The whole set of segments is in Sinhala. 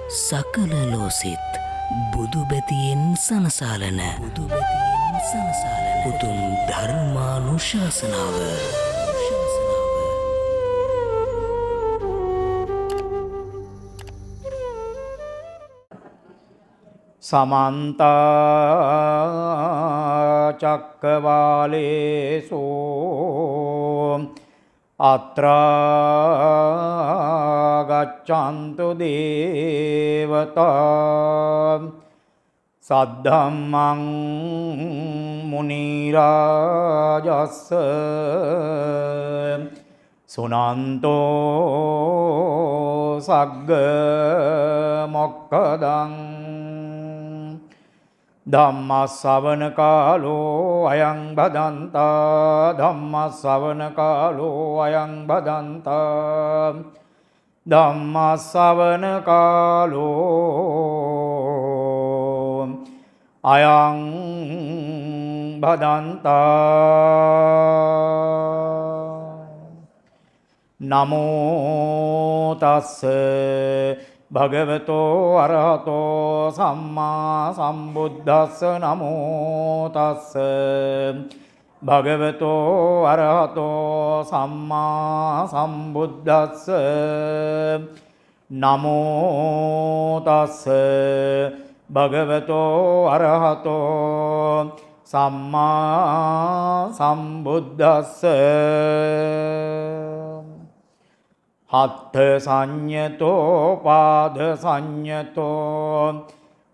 සකල ලෝසිත් බුදුබැතියෙන් සනසාලන උතුම් ධර්මානුශාසනාව සමන්ත චක්කවාලේසු අත්‍රා ගච්ඡන්තු දේවතා සද්ධම්මං මුනි රාජස්ස සුනන්තෝ සග්ග මොක්ඛදං ධම්මස්සවන කාලෝ අයං බදන්තා ධම්මස්සවන කාලෝ අයං බදන්තා ධම්මස්සවන කාලෝ අයං බදන්තා නමෝ තස්ස භගවතෝ අරහතෝ සම්මා සම්බුද්දස්ස නමෝ තස්ස භගවතෝ අරහතෝ සම්මා සම්බුද්දස්ස නමෝ තස්ස භගවතෝ අරහතෝ සම්මා සම්බුද්දස්ස හත්ථ සංඤතෝ පාද සංඤතෝ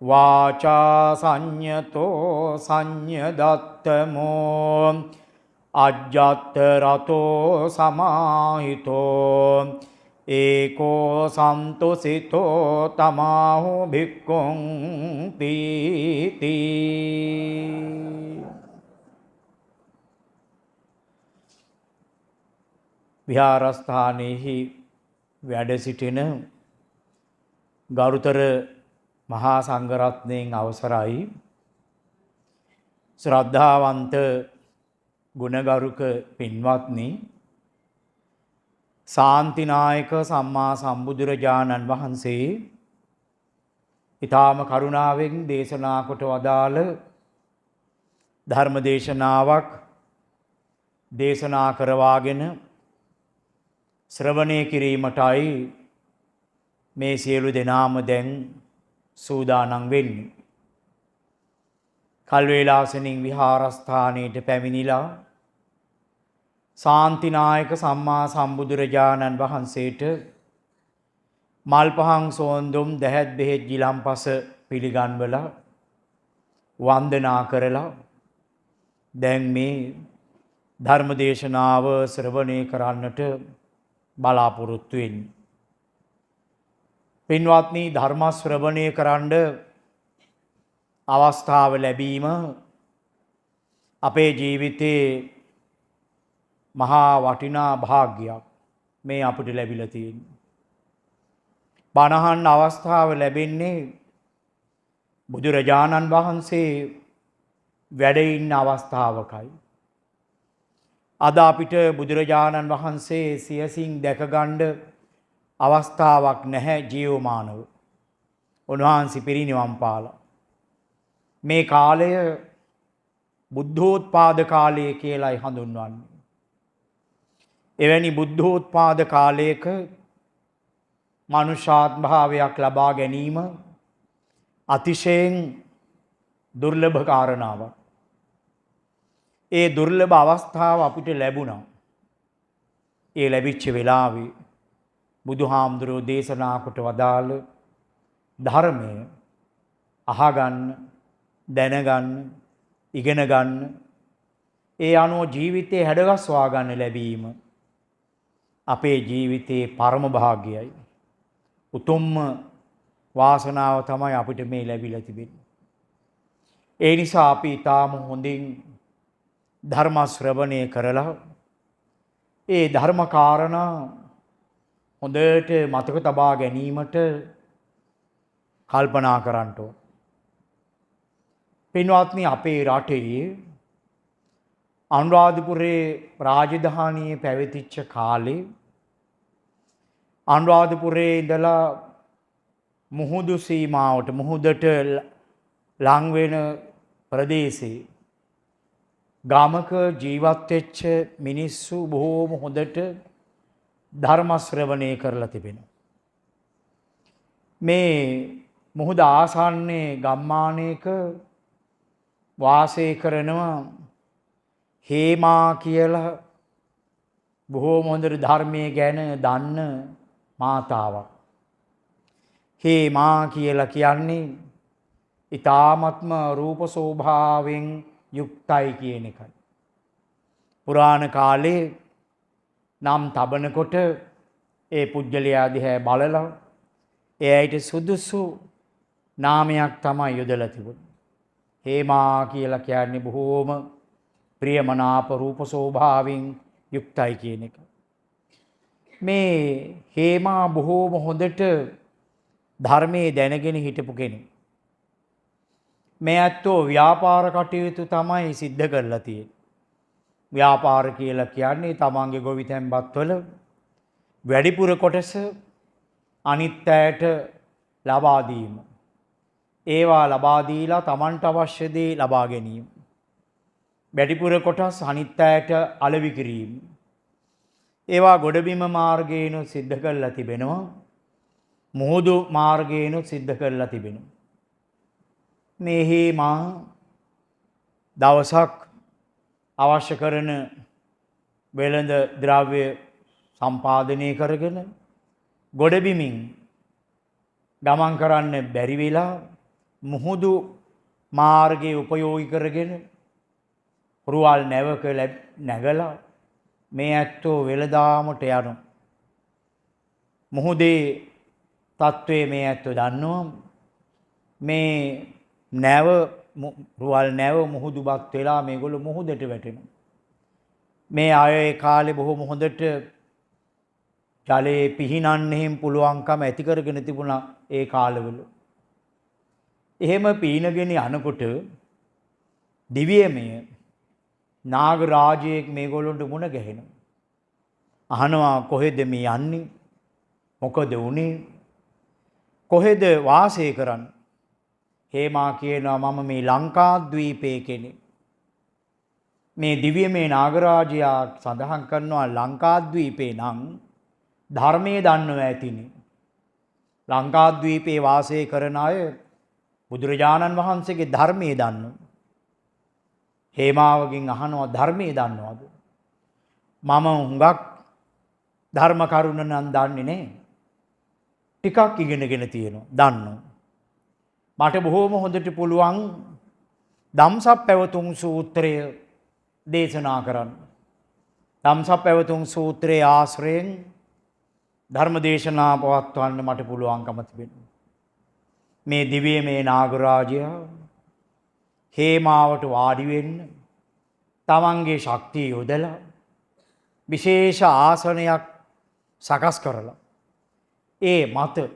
වාචා සංඤතෝ සංඤදත්තමෝ අජ්ජත් රතෝ සමාහිතෝ ඒකෝ සන්තුසිතෝ තමාහු භික්ඛුං තීති විහාරස්ථානයේහි වැඩ සිටින ගරුතර මහා සංඝරත්නයන් අවසරයි ශ්‍රද්ධාවන්ත ගුණගරුක පින්වත්නි ශාන්තිනායක සම්මා සම්බුදුරජාණන් වහන්සේ ඊ타ම කරුණාවෙන් දේශනා කොට වදාළ ධර්ම දේශනාවක් දේශනා කරවාගෙන ශ්‍රවණය කිරීමටයි මේ සියලු දෙනාම දැන් සූදානම් වෙන්නේ. කල්වේලාසනින් විහාරස්ථානයට පැමිණිලා ශාන්තිනායක සම්මා සම්බුදුරජාණන් වහන්සේට මල් පහන් සෝන්දුම් දැහැත් බෙහෙත් ගිලම්පස පිළිගන්වලා වන්දනා කරලා දැන් මේ ධර්ම දේශනාව ශ්‍රවණය කරන්නට බලාපොරොත්තු වෙන්නේ. පින්වත්නි ධර්ම ශ්‍රවණය කරන්න අවස්ථාව ලැබීම අපේ ජීවිතේ මහා වටිනා භාග්‍යයක් මේ අපිට ලැබිලා තියෙන්නේ. බණ අහන්න අවස්ථාව ලැබෙන්නේ බුදුරජාණන් වහන්සේ වැඩ ඉන්න අවස්ථාවකයි. අද අපිට බුදුරජාණන් වහන්සේ සියසින් දැකගන්න අවස්ථාවක් නැහැ ජීවමානව. උන්වහන්සේ පිරිනිවන් පාලා. මේ කාලය බුද්ධෝත්පාද කාලය කියලායි හඳුන්වන්නේ. එවැනි බුද්ධෝත්පාද කාලයක මනුෂ්‍යාත්ම භාවයක් ලබා ගැනීම අතිශයින් දුර්ලභ කාරණාවක්. ඒ දුර්ලභ අවස්ථාව අපිට ලැබුණා. ඒ ලැබිච්ච වෙලාවේ බුදුහාමුදුරුවෝ දේශනා කොට වදාළ ධර්මය අහගන්න, දැනගන්න, ඉගෙන ගන්න, ඒ අනුව ජීවිතේ හැඩගස්වා ගන්න ලැබීම අපේ ජීවිතයේ පරම භාග්‍යයි. උතුම්ම වාසනාව තමයි අපිට මේ ලැබිලා තිබෙන්නේ. ඒ නිසා අපි ඊටාම හොඳින් ධර්ම ශ්‍රවණය කරලා ඒ ධර්ම කාරණා හොඳට මතක තබා ගැනීමට කල්පනා කරන්න ඕන. පින්වත්නි අපේ රටේ අනුරාධපුරේ රාජධානියේ පැවතිච්ච කාලේ අනුරාධපුරේ ඉඳලා මුහුදු සීමාවට මුහුදට ලං වෙන ප්‍රදේශේ ගාමක ජීවත් වෙච්ච මිනිස්සු බොහෝම හොඳට ධර්ම ශ්‍රවණය කරලා තිබෙනවා. මේ මුහුද ආසන්නයේ ගම්මානයක වාසය කරනවා හේමා කියලා බොහෝම හොඳට ධර්මයේ ගැන දන්න මාතාවක්. හේමා කියලා කියන්නේ ඊ타ත්ම රූප ස්වභාවයෙන් යුක්තයි කියන එකයි. පුරාණ කාලේ නම් තබනකොට ඒ පුජ්‍යලයා දිහා බලලා එයාට සුදුසු නාමයක් තමයි යොදලා තිබුණේ. හේමා කියලා කියන්නේ බොහෝම ප්‍රියමනාප රූප ස්වභාවයෙන් යුක්තයි කියන එක. මේ හේමා බොහෝම හොඳට ධර්මයේ දැනගෙන හිටපු කෙනෙක්. මේ ඇත්තෝ ව්‍යාපාර කටයුතු තමයි සිද්ධ කරලා තියෙන්නේ. ව්‍යාපාර කියලා කියන්නේ තමන්ගේ ගොවිතැන්පත්වල වැඩිපුර කොටස අනිත් අයට ලබා දීම. ඒවා ලබා දීලා තමන්ට අවශ්‍ය දේ ලබා ගැනීම. වැඩිපුර කොටස් අනිත් අයට අලෙවි කිරීම. ඒවා ගොඩබිම මාර්ගයෙන් සිද්ධ කරලා තිබෙනවා. මුහුදු මාර්ගයෙන් සිද්ධ කරලා තිබෙනවා. මේ හේමා දවසක් අවශ්‍ය කරන වෙළඳ ද්‍රව්‍ය සම්පාදනය කරගෙන ගොඩබිමින් ගමන් කරන්න බැරි වෙලා මුහුදු මාර්ගයේ උපයෝගී කරගෙන රුවල් නැවක නැගලා මේ ඇත්තෝ වෙළදාමට යනවා. මුහුදේ තත්වයේ මේ ඇත්තෝ දන්නවා. මේ නැව රුවල් නැව මුහුදුපත් වෙලා මේගොල්ලෝ මුහුදට වැටෙනවා. මේ අය ඒ කාලේ බොහොම හොඳට ජලයේ පිහිනන්න එහෙම පුළුවන්කම ඇති කරගෙන තිබුණා ඒ කාලවල. එහෙම පීනගෙන යනකොට දිව්‍යමය නාග රාජයෙක් මේගොල්ලන්ට මුණ ගැහෙනවා. අහනවා කොහෙද මේ යන්නේ? මොකද වුනේ? කොහෙද වාසය කරන්නේ? හේමා කියනවා මම මේ ලංකාද්වීපයේ කෙනෙක්. මේ දිව්‍යමය නාගරාජයා සඳහන් කරනවා ලංකාද්වීපේ නම් ධර්මයේ දන්නව ඇතිනේ. ලංකාද්වීපේ වාසය කරන අය බුදුරජාණන් වහන්සේගේ ධර්මයේ දන්නවා. හේමාවගෙන් අහනවා ධර්මයේ දන්නවද? මම හුඟක් ධර්ම කරුණ නම් දන්නේ නැහැ. ටිකක් ඉගෙනගෙන තියෙනවා. දන්නවා. මට බොහෝම හොඳට පුළුවන් ධම්සප්පවතුන් සූත්‍රය දේශනා කරන්න. ධම්සප්පවතුන් සූත්‍රයේ ආශ්‍රයෙන් ධර්ම දේශනා පවත්වන්න මට පුළුවන්කම තිබෙනවා. මේ දිව්‍යමය නාගරාජයා හේමාවට වාඩි වෙන්න තමන්ගේ ශක්තිය යොදලා විශේෂ ආසනයක් සකස් කරලා ඒ මත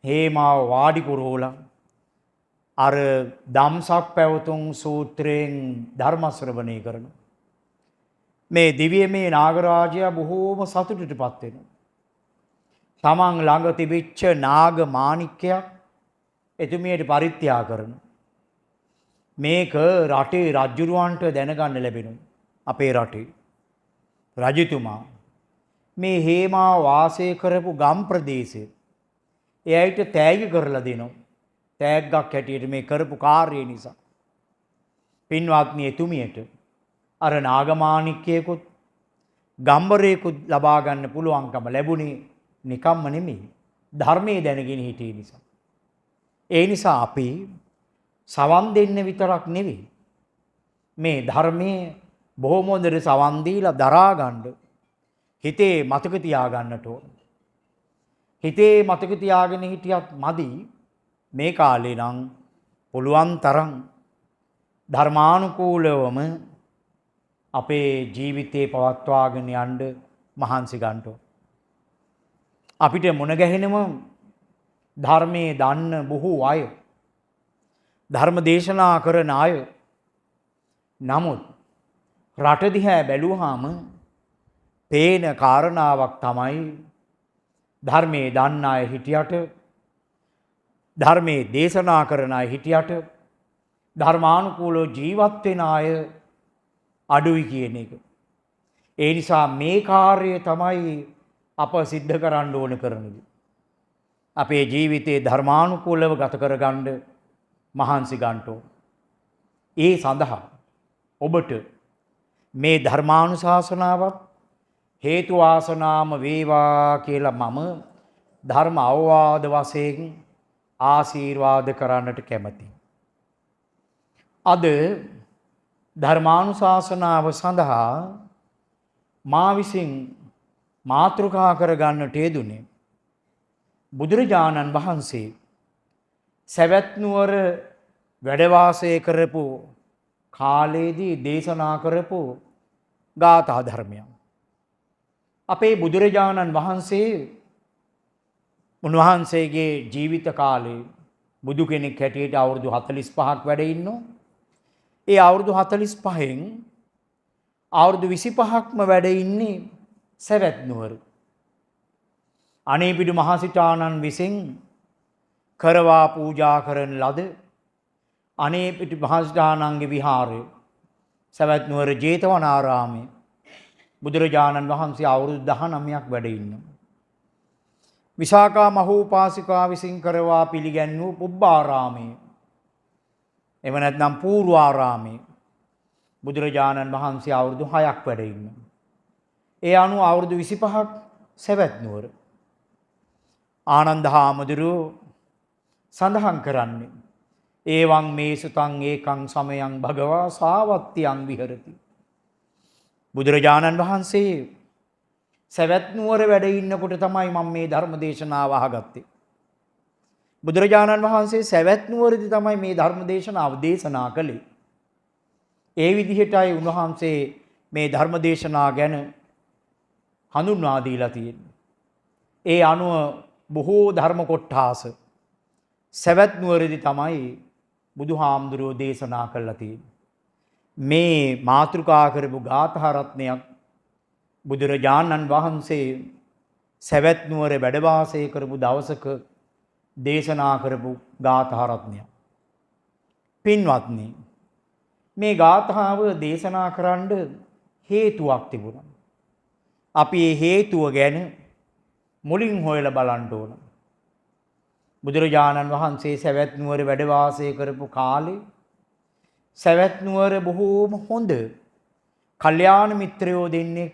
හේමාව වාඩි කරවලා අර ධම්සප්පවතුන් සූත්‍රයෙන් ධර්ම ශ්‍රවණය කරනවා. මේ දිව්‍යමය නාගරාජයා බොහෝම සතුටටපත් වෙනවා. තමන් ළඟ තිබිච්ච නාග මාණික්කයක් එතුමියට පරිත්‍යාග කරනවා. මේක රටේ රජුරවන්ට දැනගන්න ලැබෙනවා. අපේ රටේ රජතුමා මේ හේමා වාසය කරපු ගම් ප්‍රදේශේ එයාට තෑගි කරලා දෙනවා. තෑග්ගක් හැටියට මේ කරපු කාර්යය නිසා. පින්වත්නි එතුමියට අර නාගමාණික්කයකුත් ගම්බරේකුත් ලබා ගන්න පුළුවන්කම ලැබුණේ නිකම්ම නෙමෙයි. ධර්මයේ දැනගෙන හිටිය නිසා. ඒ නිසා අපි සවන් දෙන්න විතරක් නෙවෙයි. මේ ධර්මයේ බොහොම හොඳට සවන් දීලා දරා ගන්න හිතේ මතක තියා ගන්නට ඕන. හිතේ මතක තියාගෙන හිටියත් මදි. මේ කාලේ නම් පුළුවන් තරම් ධර්මානුකූලවම අපේ ජීවිතේ පවත්වාගෙන යන්න මහන්සි ගන්න ඕන. අපිට මුණ ගැහෙනම ධර්මයේ දන්න බොහෝ අය ධර්ම දේශනා කරන අය. නමුත් රට දිහා බැලුවාම පේන කාරණාවක් තමයි ධර්මයේ දන්න අය හිටියට ධර්මයේ දේශනා කරන අය හිටියට ධර්මානුකූලව ජීවත් වෙන අය අඩුයි කියන එක. ඒ නිසා මේ කාර්යය තමයි අප සිද්ධ කරන්න ඕන කරන දේ. අපේ ජීවිතේ ධර්මානුකූලව ගත කරගන්න මහන්සි ගන්න ඕන. ඒ සඳහා ඔබට මේ ධර්මානුශාසනාවත් හේතු වාසනාම වේවා කියලා මම ධර්ම අවවාද වශයෙන් ආශිර්වාද කරන්නට කැමැතියි. අද ධර්මානුශාසනාව සඳහා මා විසින් මාතෘකා කරගන්නට යෙදුනේ බුදුරජාණන් වහන්සේ සවැත් නුවර වැඩ වාසය කරපු කාලයේදී දේශනා කරපු ගාථා ධර්මයන්. අපේ බුදුරජාණන් වහන්සේ උන්වහන්සේගේ ජීවිත කාලේ බුදු කෙනෙක් හැටියට අවුරුදු 45ක් වැඩ ඉන්නෝ. ඒ අවුරුදු 45න් අවුරුදු 25ක්ම වැඩ ඉන්නේ සවැත් නුවර. අනේපිඩු මහසිතානන් විසින් කරවා පූජා කරන ලද අනේපිඩු මහසිතානන්ගේ විහාරය සවැත් නුවර ජේතවනාරාමයේ බුදුරජාණන් වහන්සේ අවුරුදු 19ක් වැඩ ඉන්නවා. විසාකා මහෝපාසිකා විසින් කරවා පිළිගැන්වූ පුබ්බාරාමයේ එව නැත්නම් පූර්වාරාමයේ බුදුරජාණන් වහන්සේ අවුරුදු 6ක් වැඩ ඉන්නවා. ඒ අනුව අවුරුදු 25ක් සවැත් නුවර. ආනන්ද හාමුදුරුවෝ සඳහන් කරන්නේ ඒවං මේ සුතං ඒකං සමයං භගවා සාවත්තියං විහෙරති. බුදුරජාණන් වහන්සේ සවැත් නුවර වැඩ ඉන්නකොට තමයි මම මේ ධර්ම දේශනාව අහගත්තේ. බුදුරජාණන් වහන්සේ සවැත් නුවරදී තමයි මේ ධර්ම දේශනාව දේශනා කළේ. ඒ විදිහටයි උන්වහන්සේ මේ ධර්ම දේශනා ගැන හඳුන්වා දීලා තියෙන්නේ. ඒ අනුව බොහෝ ධර්ම කොට්ඨාස සවැත් නුවරදී තමයි බුදුහාමුදුරුවෝ දේශනා කළා තියෙන්නේ. මේ මාතෘකා කරපු ගාථා රත්නයක් බුදුරජාණන් වහන්සේ සවැත් නුවර වැඩ වාසය කරපු දවසක දේශනා කරපු ගාථා රත්නයක්. පින්වත්නි, මේ ගාථාව දේශනා කරන්න හේතුවක් තිබුණා. අපි මේ හේතුව ගැන මුලින් හොයලා බලන්න ඕන. බුදුරජාණන් වහන්සේ සවැත් නුවර වැඩ වාසය කරපු කාලේ සවැත් නුවර බොහෝම හොඳ කල්යාණ මිත්‍රයෝ දෙන්නේ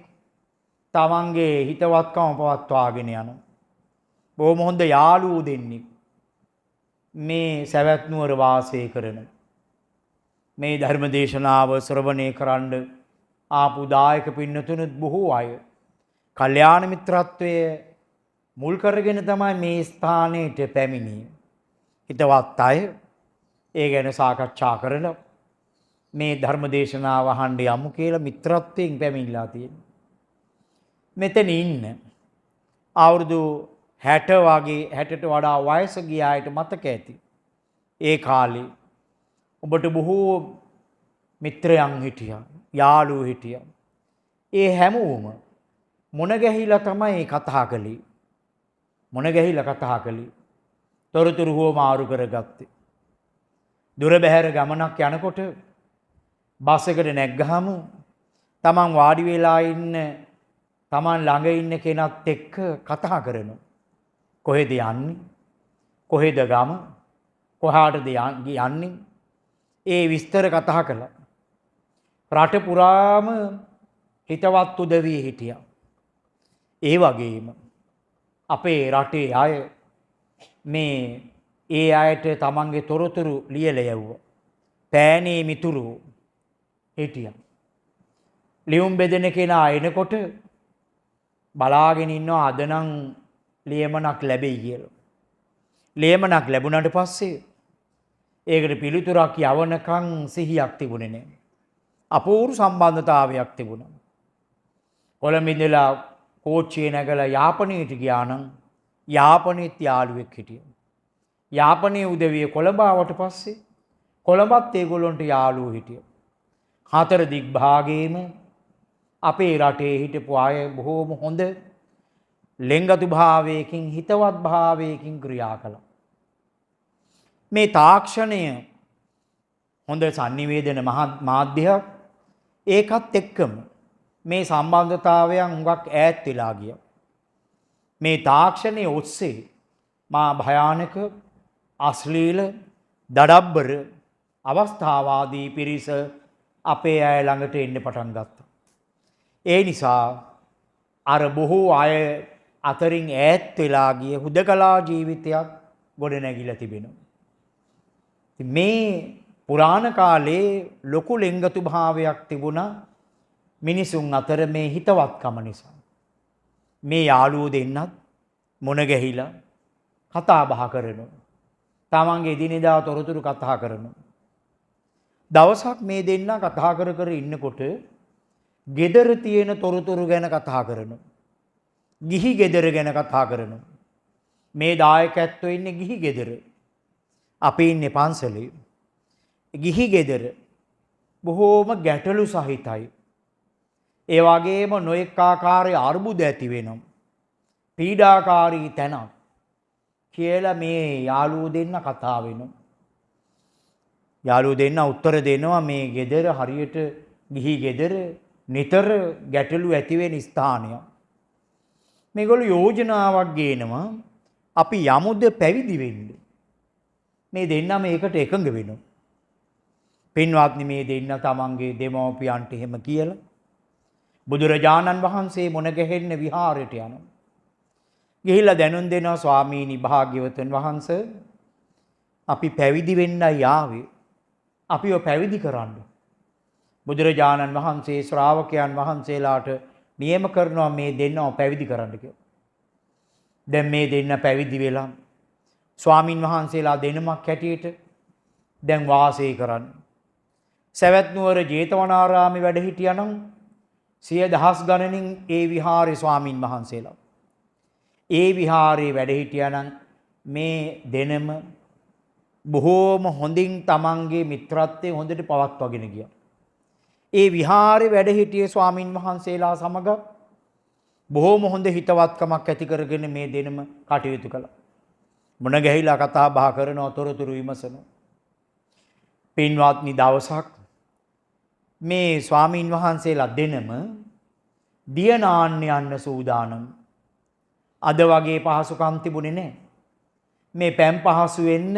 තමන්ගේ හිතවත්කම පවත්වාගෙන යන බොහොම හොඳ යාළුවෝ දෙන්නේ මේ සවැත් නුවර වාසය කරන මේ ධර්ම දේශනාව ශ්‍රවණය කරන්න ආපු දායක පින්නතුනුත් බොහෝ අය කල්යාණ මිත්‍රත්වයේ මුල් කරගෙන තමයි මේ ස්ථානයට පැමිණියේ. හිතවත් අය ඒ ගැන සාකච්ඡා කරලා මේ ධර්ම දේශනාව අහන්න යමු කියලා මිත්‍රත්වයෙන් පැමිණලා තියෙනවා. මෙතන ඉන්න අවුරුදු 60 වගේ 60ට වඩා වයස ගිය අයට මතක ඇති. ඒ කාලේ ඔබට බොහෝ මිත්‍රයන් හිටියා, යාළුවෝ හිටියා. ඒ හැමෝම මොන ගැහිලා තමයි කතා කළේ. මොන ගැහිලා කතා කළේ. තොරතුරු හොමාරු කරගත්තේ. දුර බැහැර ගමනක් යනකොට බස් එකට නැග්ගහම තමන් වාඩි වෙලා ඉන්න තමන් ළඟ ඉන්න කෙනත් එක්ක කතා කරනවා. කොහෙද යන්නේ? කොහෙද ගම? කොහාටද යන්නේ? ඒ විස්තර කතා කළා. රට පුරාම හිතවත් උදවිය හිටියා. ඒ වගේම අපේ රටේ අය මේ ඒ අයට තමන්ගේ තොරතුරු ලියලා යවුවා. පෑනේ මිතුරු හිටියා. ලියුම් බෙදෙන කෙනා එනකොට බලාගෙන ඉන්නවා අද නම් ලියමනක් ලැබෙයි කියලා. ලියමනක් ලැබුණාට පස්සේ ඒකට පිළිතුරක් යවනකන් සිහියක් තිබුණේ නැහැ. අපූර්ව සම්බන්ධතාවයක් තිබුණා. කොළඹ ඉඳලා කෝච්චියේ නැගලා යාපනයට ගියා නම් යාපනයේත් යාළුවෙක් හිටියා. යාපනයේ උදවිය කොළඹ ආවට පස්සේ කොළඹත් ඒගොල්ලන්ට යාළුවෝ හිටියා. හතර දිග් භාගයේම අපේ රටේ හිටපු අය බොහෝම හොඳ ලෙන්ගතු භාවයකින් හිතවත් භාවයකින් ක්‍රියා කළා. මේ තාක්ෂණය හොඳ sannivedana මාධ්‍යයක්. ඒකත් එක්කම මේ සම්බන්ධතාවයන් හුඟක් ඈත් වෙලා ගියා. මේ තාක්ෂණයේ ඔස්සේ මා භයානක අශ්ලීල දඩබ්බර අවස්ථාවාදී පිරිස අපේ අය ළඟට එන්න පටන් ගත්තා. ඒ නිසා අර බොහෝ අය අතරින් ඈත් වෙලා ගිය හුදකලා ජීවිතයක් ගොඩ නැගිලා තිබෙනවා. මේ පුරාණ කාලේ ලොකු ලෙන්ගතු භාවයක් තිබුණා මිනිසුන් අතර මේ හිතවත්කම නිසා. මේ යාළුවෝ දෙන්නත් මොන ගැහිලා කතා බහ කරනවා. තමන්ගේ දිනෙදා තොරතුරු කතා කරනවා. දවසක් මේ දෙන්න කතා කර කර ඉන්නකොට ගෙදර තියෙන තොරතුරු ගැන කතා කරනවා. ගිහි ගෙදර ගැන කතා කරනවා. මේ දායකත්වෝ ඉන්නේ ගිහි ගෙදර. අපි ඉන්නේ පන්සලේ. ගිහි ගෙදර බොහෝම ගැටලු සහිතයි. ඒ වගේම නොඑක ආකාරයේ අර්බුද ඇති වෙනවා. පීඩාකාරී තැනක් කියලා මේ යාළුවෝ දෙන්න කතා වෙනවා. යාළුවෝ දෙන්න උත්තර දෙනවා මේ ගෙදර හරියට ගිහි ගෙදර නිතර ගැටලු ඇති වෙන ස්ථානයක්. මේගොල්ලෝ යෝජනාවක් ගේනවා අපි යමුද පැවිදි වෙන්න. මේ දෙන්න මේකට එකඟ වෙනවා. පින්වත්නි මේ දෙන්න තමන්ගේ දෙමව්පියන්ට එහෙම කියලා බුදුරජාණන් වහන්සේ මොන ගැහෙන්න විහාරයට යනවා. ගිහිල්ලා දැනුම් දෙනවා ස්වාමීනි භාග්‍යවතුන් වහන්සේ අපි පැවිදි වෙන්නයි ආවේ. අපිව පැවිදි කරන්න. බුදුරජාණන් වහන්සේ ශ්‍රාවකයන් වහන්සේලාට නියම කරනවා මේ දෙන්නව පැවිදි කරන්න කියලා. දැන් මේ දෙන්න පැවිදි වෙලා ස්වාමින් වහන්සේලා දෙනමක් හැටියට දැන් වාසය කරන්න. සවැත් නුවර ජේතවනාරාමේ වැඩ හිටියනම් සිය දහස් ගණනින් ඒ විහාරේ ස්වාමින් වහන්සේලා. ඒ විහාරේ වැඩ හිටියනම් මේ දෙනම බොහෝම හොඳින් තමන්ගේ මිත්‍රත්වයේ හොඳට පවත්වාගෙන ගියා. ඒ විහාරේ වැඩ හිටියේ ස්වාමින් වහන්සේලා සමග බොහෝම හොඳ හිතවත්කමක් ඇති කරගෙන මේ දෙනම කටයුතු කළා. මොන ගැහිලා කතා බහ කරනවා තොරතුරු විමසනවා. පින්වත්නි දවසක් මේ ස්වාමින් වහන්සේලා දෙනම දියනාන්න යන්න සූදානම්. අද වගේ පහසුකම් තිබුණේ නැහැ. මේ පැම් පහසු වෙන්න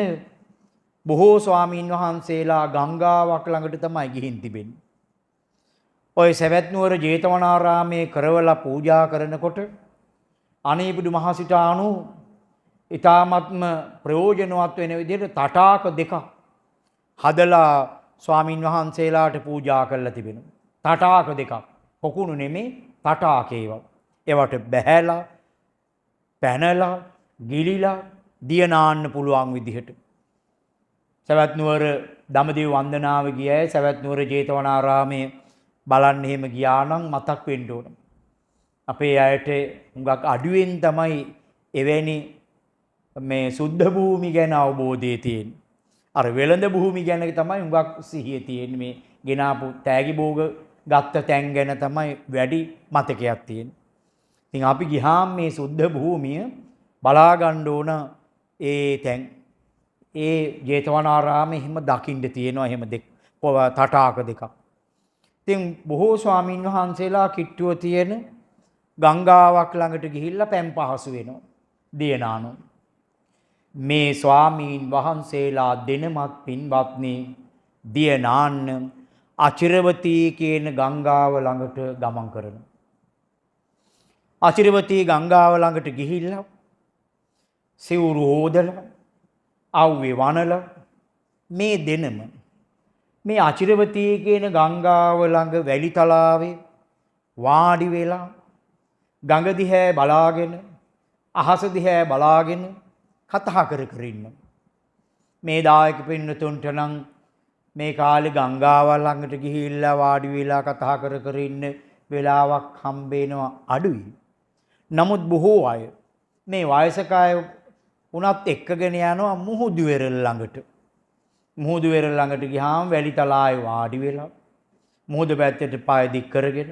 බොහෝ ස්වාමින් වහන්සේලා ගංගාවක් ළඟට තමයි ගිහින් තිබෙන්නේ. ඔය සවැත් නුවර ජේතවනාරාමයේ කරවලා පූජා කරනකොට අනේපිඩු මහසිතාණු ඊ타ත්ම ප්‍රයෝජනවත් වෙන විදිහට තටාක දෙකක් හදලා ස්වාමින් වහන්සේලාට පූජා කරලා තිබෙනවා. තටාක දෙකක්. පොකුණු නෙමේ තටාක ඒවා. ඒවට බැහැලා පැනලා ගිලිලා දිය නාන්න පුළුවන් විදිහට. සවැත් නුවර දඹදිව වන්දනාව ගියයි සවැත් නුවර ජේතවනාරාමයේ බලන්න එහෙම ගියා නම් මතක් වෙන්න ඕන. අපේ අයට හුඟක් අඩුවෙන් තමයි එවැනි මේ සුද්ධ භූමි ගැන අවබෝධය තියෙන්නේ. අර වෙළඳ භූමි ගැන තමයි හුඟක් සිහිය තියෙන්නේ. මේ ගෙනාපු තෑගි භෝග ගත්ත තැන් ගැන තමයි වැඩි මතකයක් තියෙන්නේ. ඉතින් අපි ගියාම මේ සුද්ධ භූමිය බලා ගන්න ඕන ඒ තැන්. ඒ ජේතවනාරාමේ එහෙම දකින්න තියෙනවා එහෙම තටාක දෙකක්. ඉතින් බොහෝ ස්වාමින් වහන්සේලා කිට්ටුව තියෙන ගංගාවක් ළඟට ගිහිල්ලා පැම් පහසු වෙනවා. දියනානෝ. මේ ස්වාමීන් වහන්සේලා දෙනමත් පින්වත්නි දියනාන්න අචිරවතී කියන ගංගාව ළඟට ගමන් කරනවා. අචිරවතී ගංගාව ළඟට ගිහිල්ලා සිවුරු හොදලා අවුවේ වනලා මේ දෙනම මේ අචිරවතී කියන ගංගාව ළඟ වැලි තලාවේ වාඩි වෙලා ගඟ දිහා බලාගෙන අහස දිහා බලාගෙන කතා කර කර ඉන්න. මේ දායක පින්නතුන්ට නම් මේ කාලේ ගංගාව ළඟට ගිහිල්ලා වාඩි වෙලා කතා කර කර ඉන්න වෙලාවක් හම්බෙනවා අඩුයි. නමුත් බොහෝ අය මේ වයසක අය උනත් එක්කගෙන යනවා මුහුදු වෙරළ ළඟට. මුහුදු වෙරළ ළඟට ගියාම වැලි තලාවේ වාඩි වෙලා මුහුද පැත්තට පය දික් කරගෙන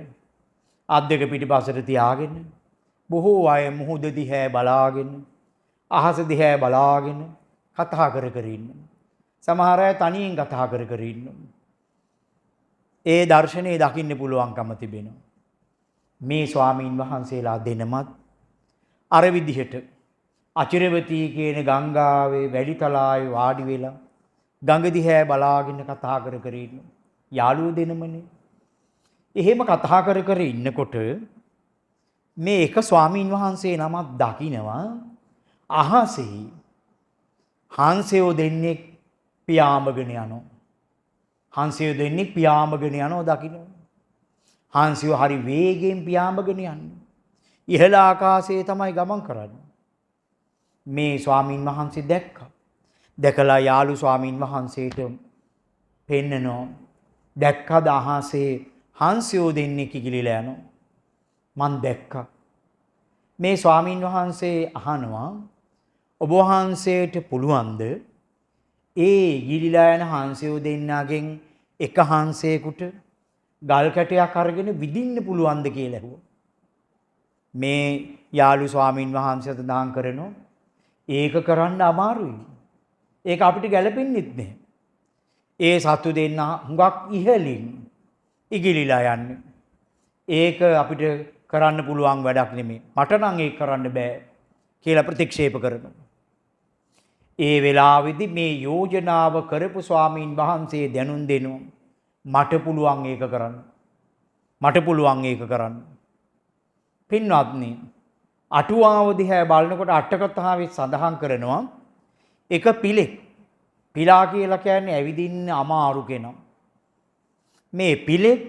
අත් දෙක පිටිපසට තියාගෙන බොහෝ අය මුහුද දිහා බලාගෙන අහස දිහා බලාගෙන කතා කර කර ඉන්නවා. සමහර අය තනියෙන් කතා කර කර ඉන්නවා. ඒ දර්ශනේ දකින්න පුළුවන්කම තිබෙනවා. මේ ස්වාමීන් වහන්සේලා දෙනමත් අර විදිහට අචිරවතී කියන ගංගාවේ වැලිතලාවේ වාඩි වෙලා ගඟ දිහා බලාගෙන කතා කර කර ඉන්නවා. යාළුවෝ දෙනමනේ. එහෙම කතා කර කර ඉන්නකොට මේ එක ස්වාමීන් වහන්සේ නමක් දකිනවා අහසේ හංසයෝ දෙන්නෙක් පියාඹගෙන යනවා. හංසයෝ දෙන්නෙක් පියාඹගෙන යනවා දකින්න. හංසයෝ හරි වේගයෙන් පියාඹගෙන යන්නේ. ඉහළ ආකාශයේ තමයි ගමන් කරන්නේ. මේ ස්වාමීන් වහන්සේ දැක්කා. දැකලා යාළු ස්වාමීන් වහන්සේට පෙන්නනවා. දැක්කද අහසේ හංසයෝ දෙන්නෙක් ඉගිලිලා යනවා. මං දැක්කා. මේ ස්වාමීන් වහන්සේ අහනවා ඔබ වහන්සේට පුළුවන්ද ඒ ගිලිලා යන හංසයෝ දෙන්නාගෙන් එක හංසයෙකුට ගල් කැටයක් අරගෙන විදින්න පුළුවන්ද කියලා ඇහුවා. මේ යාළු ස්වාමීන් වහන්සේ සඳහන් කරනවා ඒක කරන්න අමාරුයි. ඒක අපිට ගැලපෙන්නේ නැහැ. ඒ සතු දෙන්න හුඟක් ඉහළින් ඉගිලිලා යන්නේ. ඒක අපිට කරන්න පුළුවන් වැඩක් නෙමෙයි. මට නම් ඒක කරන්න බෑ කියලා ප්‍රතික්ෂේප කරනවා. ඒ වෙලාවේදී මේ යෝජනාව කරපු ස්වාමීන් වහන්සේ දැනුම් දෙනවා මට පුළුවන් ඒක කරන්න. මට පුළුවන් ඒක කරන්න. පින්වත්නි අටුවාව දිහා බලනකොට අට කතාවේ සඳහන් කරනවා එක පිළෙක්. පිලා කියලා කියන්නේ ඇවිදින්න අමාරු කෙනා. මේ පිළෙක්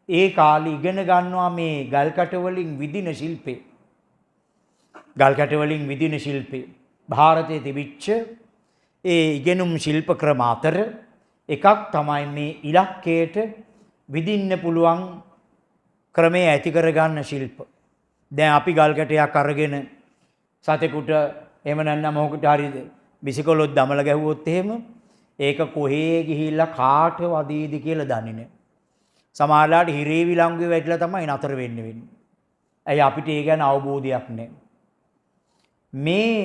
ඒ කාලේ ඉගෙන ගන්නවා මේ ගල් කැට වලින් විදින ශිල්පේ. ගල් කැට වලින් විදින ශිල්පේ. ಭಾರತයේ තිබිච්ච ඒ ඉගෙනුම් ශිල්ප ක්‍රම අතර එකක් තමයි මේ ඉලක්කයට විදින්න පුළුවන් ක්‍රමයේ ඇති කරගන්න ශිල්ප. දැන් අපි ගල් කැටයක් අරගෙන සතෙකුට එහෙම නැත්නම් මොහොකට හරි බිසිකොලොත් දමල ගැහුවොත් එහෙම ඒක කොහේ ගිහිල්ලා කාට වදීද කියලා දන්නේ නැහැ. සමහරලාට හිරේ විලංගුවේ වැටිලා තමයි නතර වෙන්නේ. ඇයි අපිට ඒ ගැන අවබෝධයක් නැහැ. මේ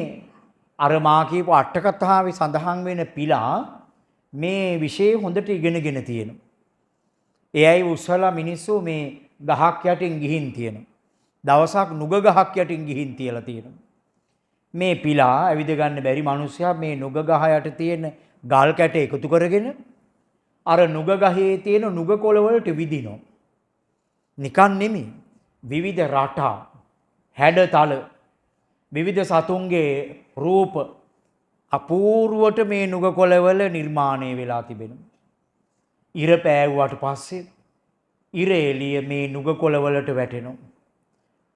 අර මා කියපු අට කතාවේ සඳහන් වෙන පිලා මේ විශේෂ හොඳට ඉගෙනගෙන තියෙනවා. එයයි උස්සලා මිනිස්සු මේ ගහක් යටින් ගිහින් තියෙනවා. දවසක් නුග ගහක් යටින් ගිහින් තියලා තියෙනවා. මේ පිලා ඇවිද ගන්න බැරි මිනිස්සයා මේ නුග ගහ යට තියෙන ගල් කැට එකතු කරගෙන අර නුග ගහේ තියෙන නුග කොළ වලට විදිනවා. නිකන් නෙමෙයි. විවිධ රටා, හැඩතල, විවිධ සතුන්ගේ රූප අපූර්වට මේ නුග කොළවල නිර්මාණය වෙලා තිබෙනවා. ඉර පෑවුවට පස්සේ ඉර එළිය මේ නුග කොළවලට වැටෙනවා.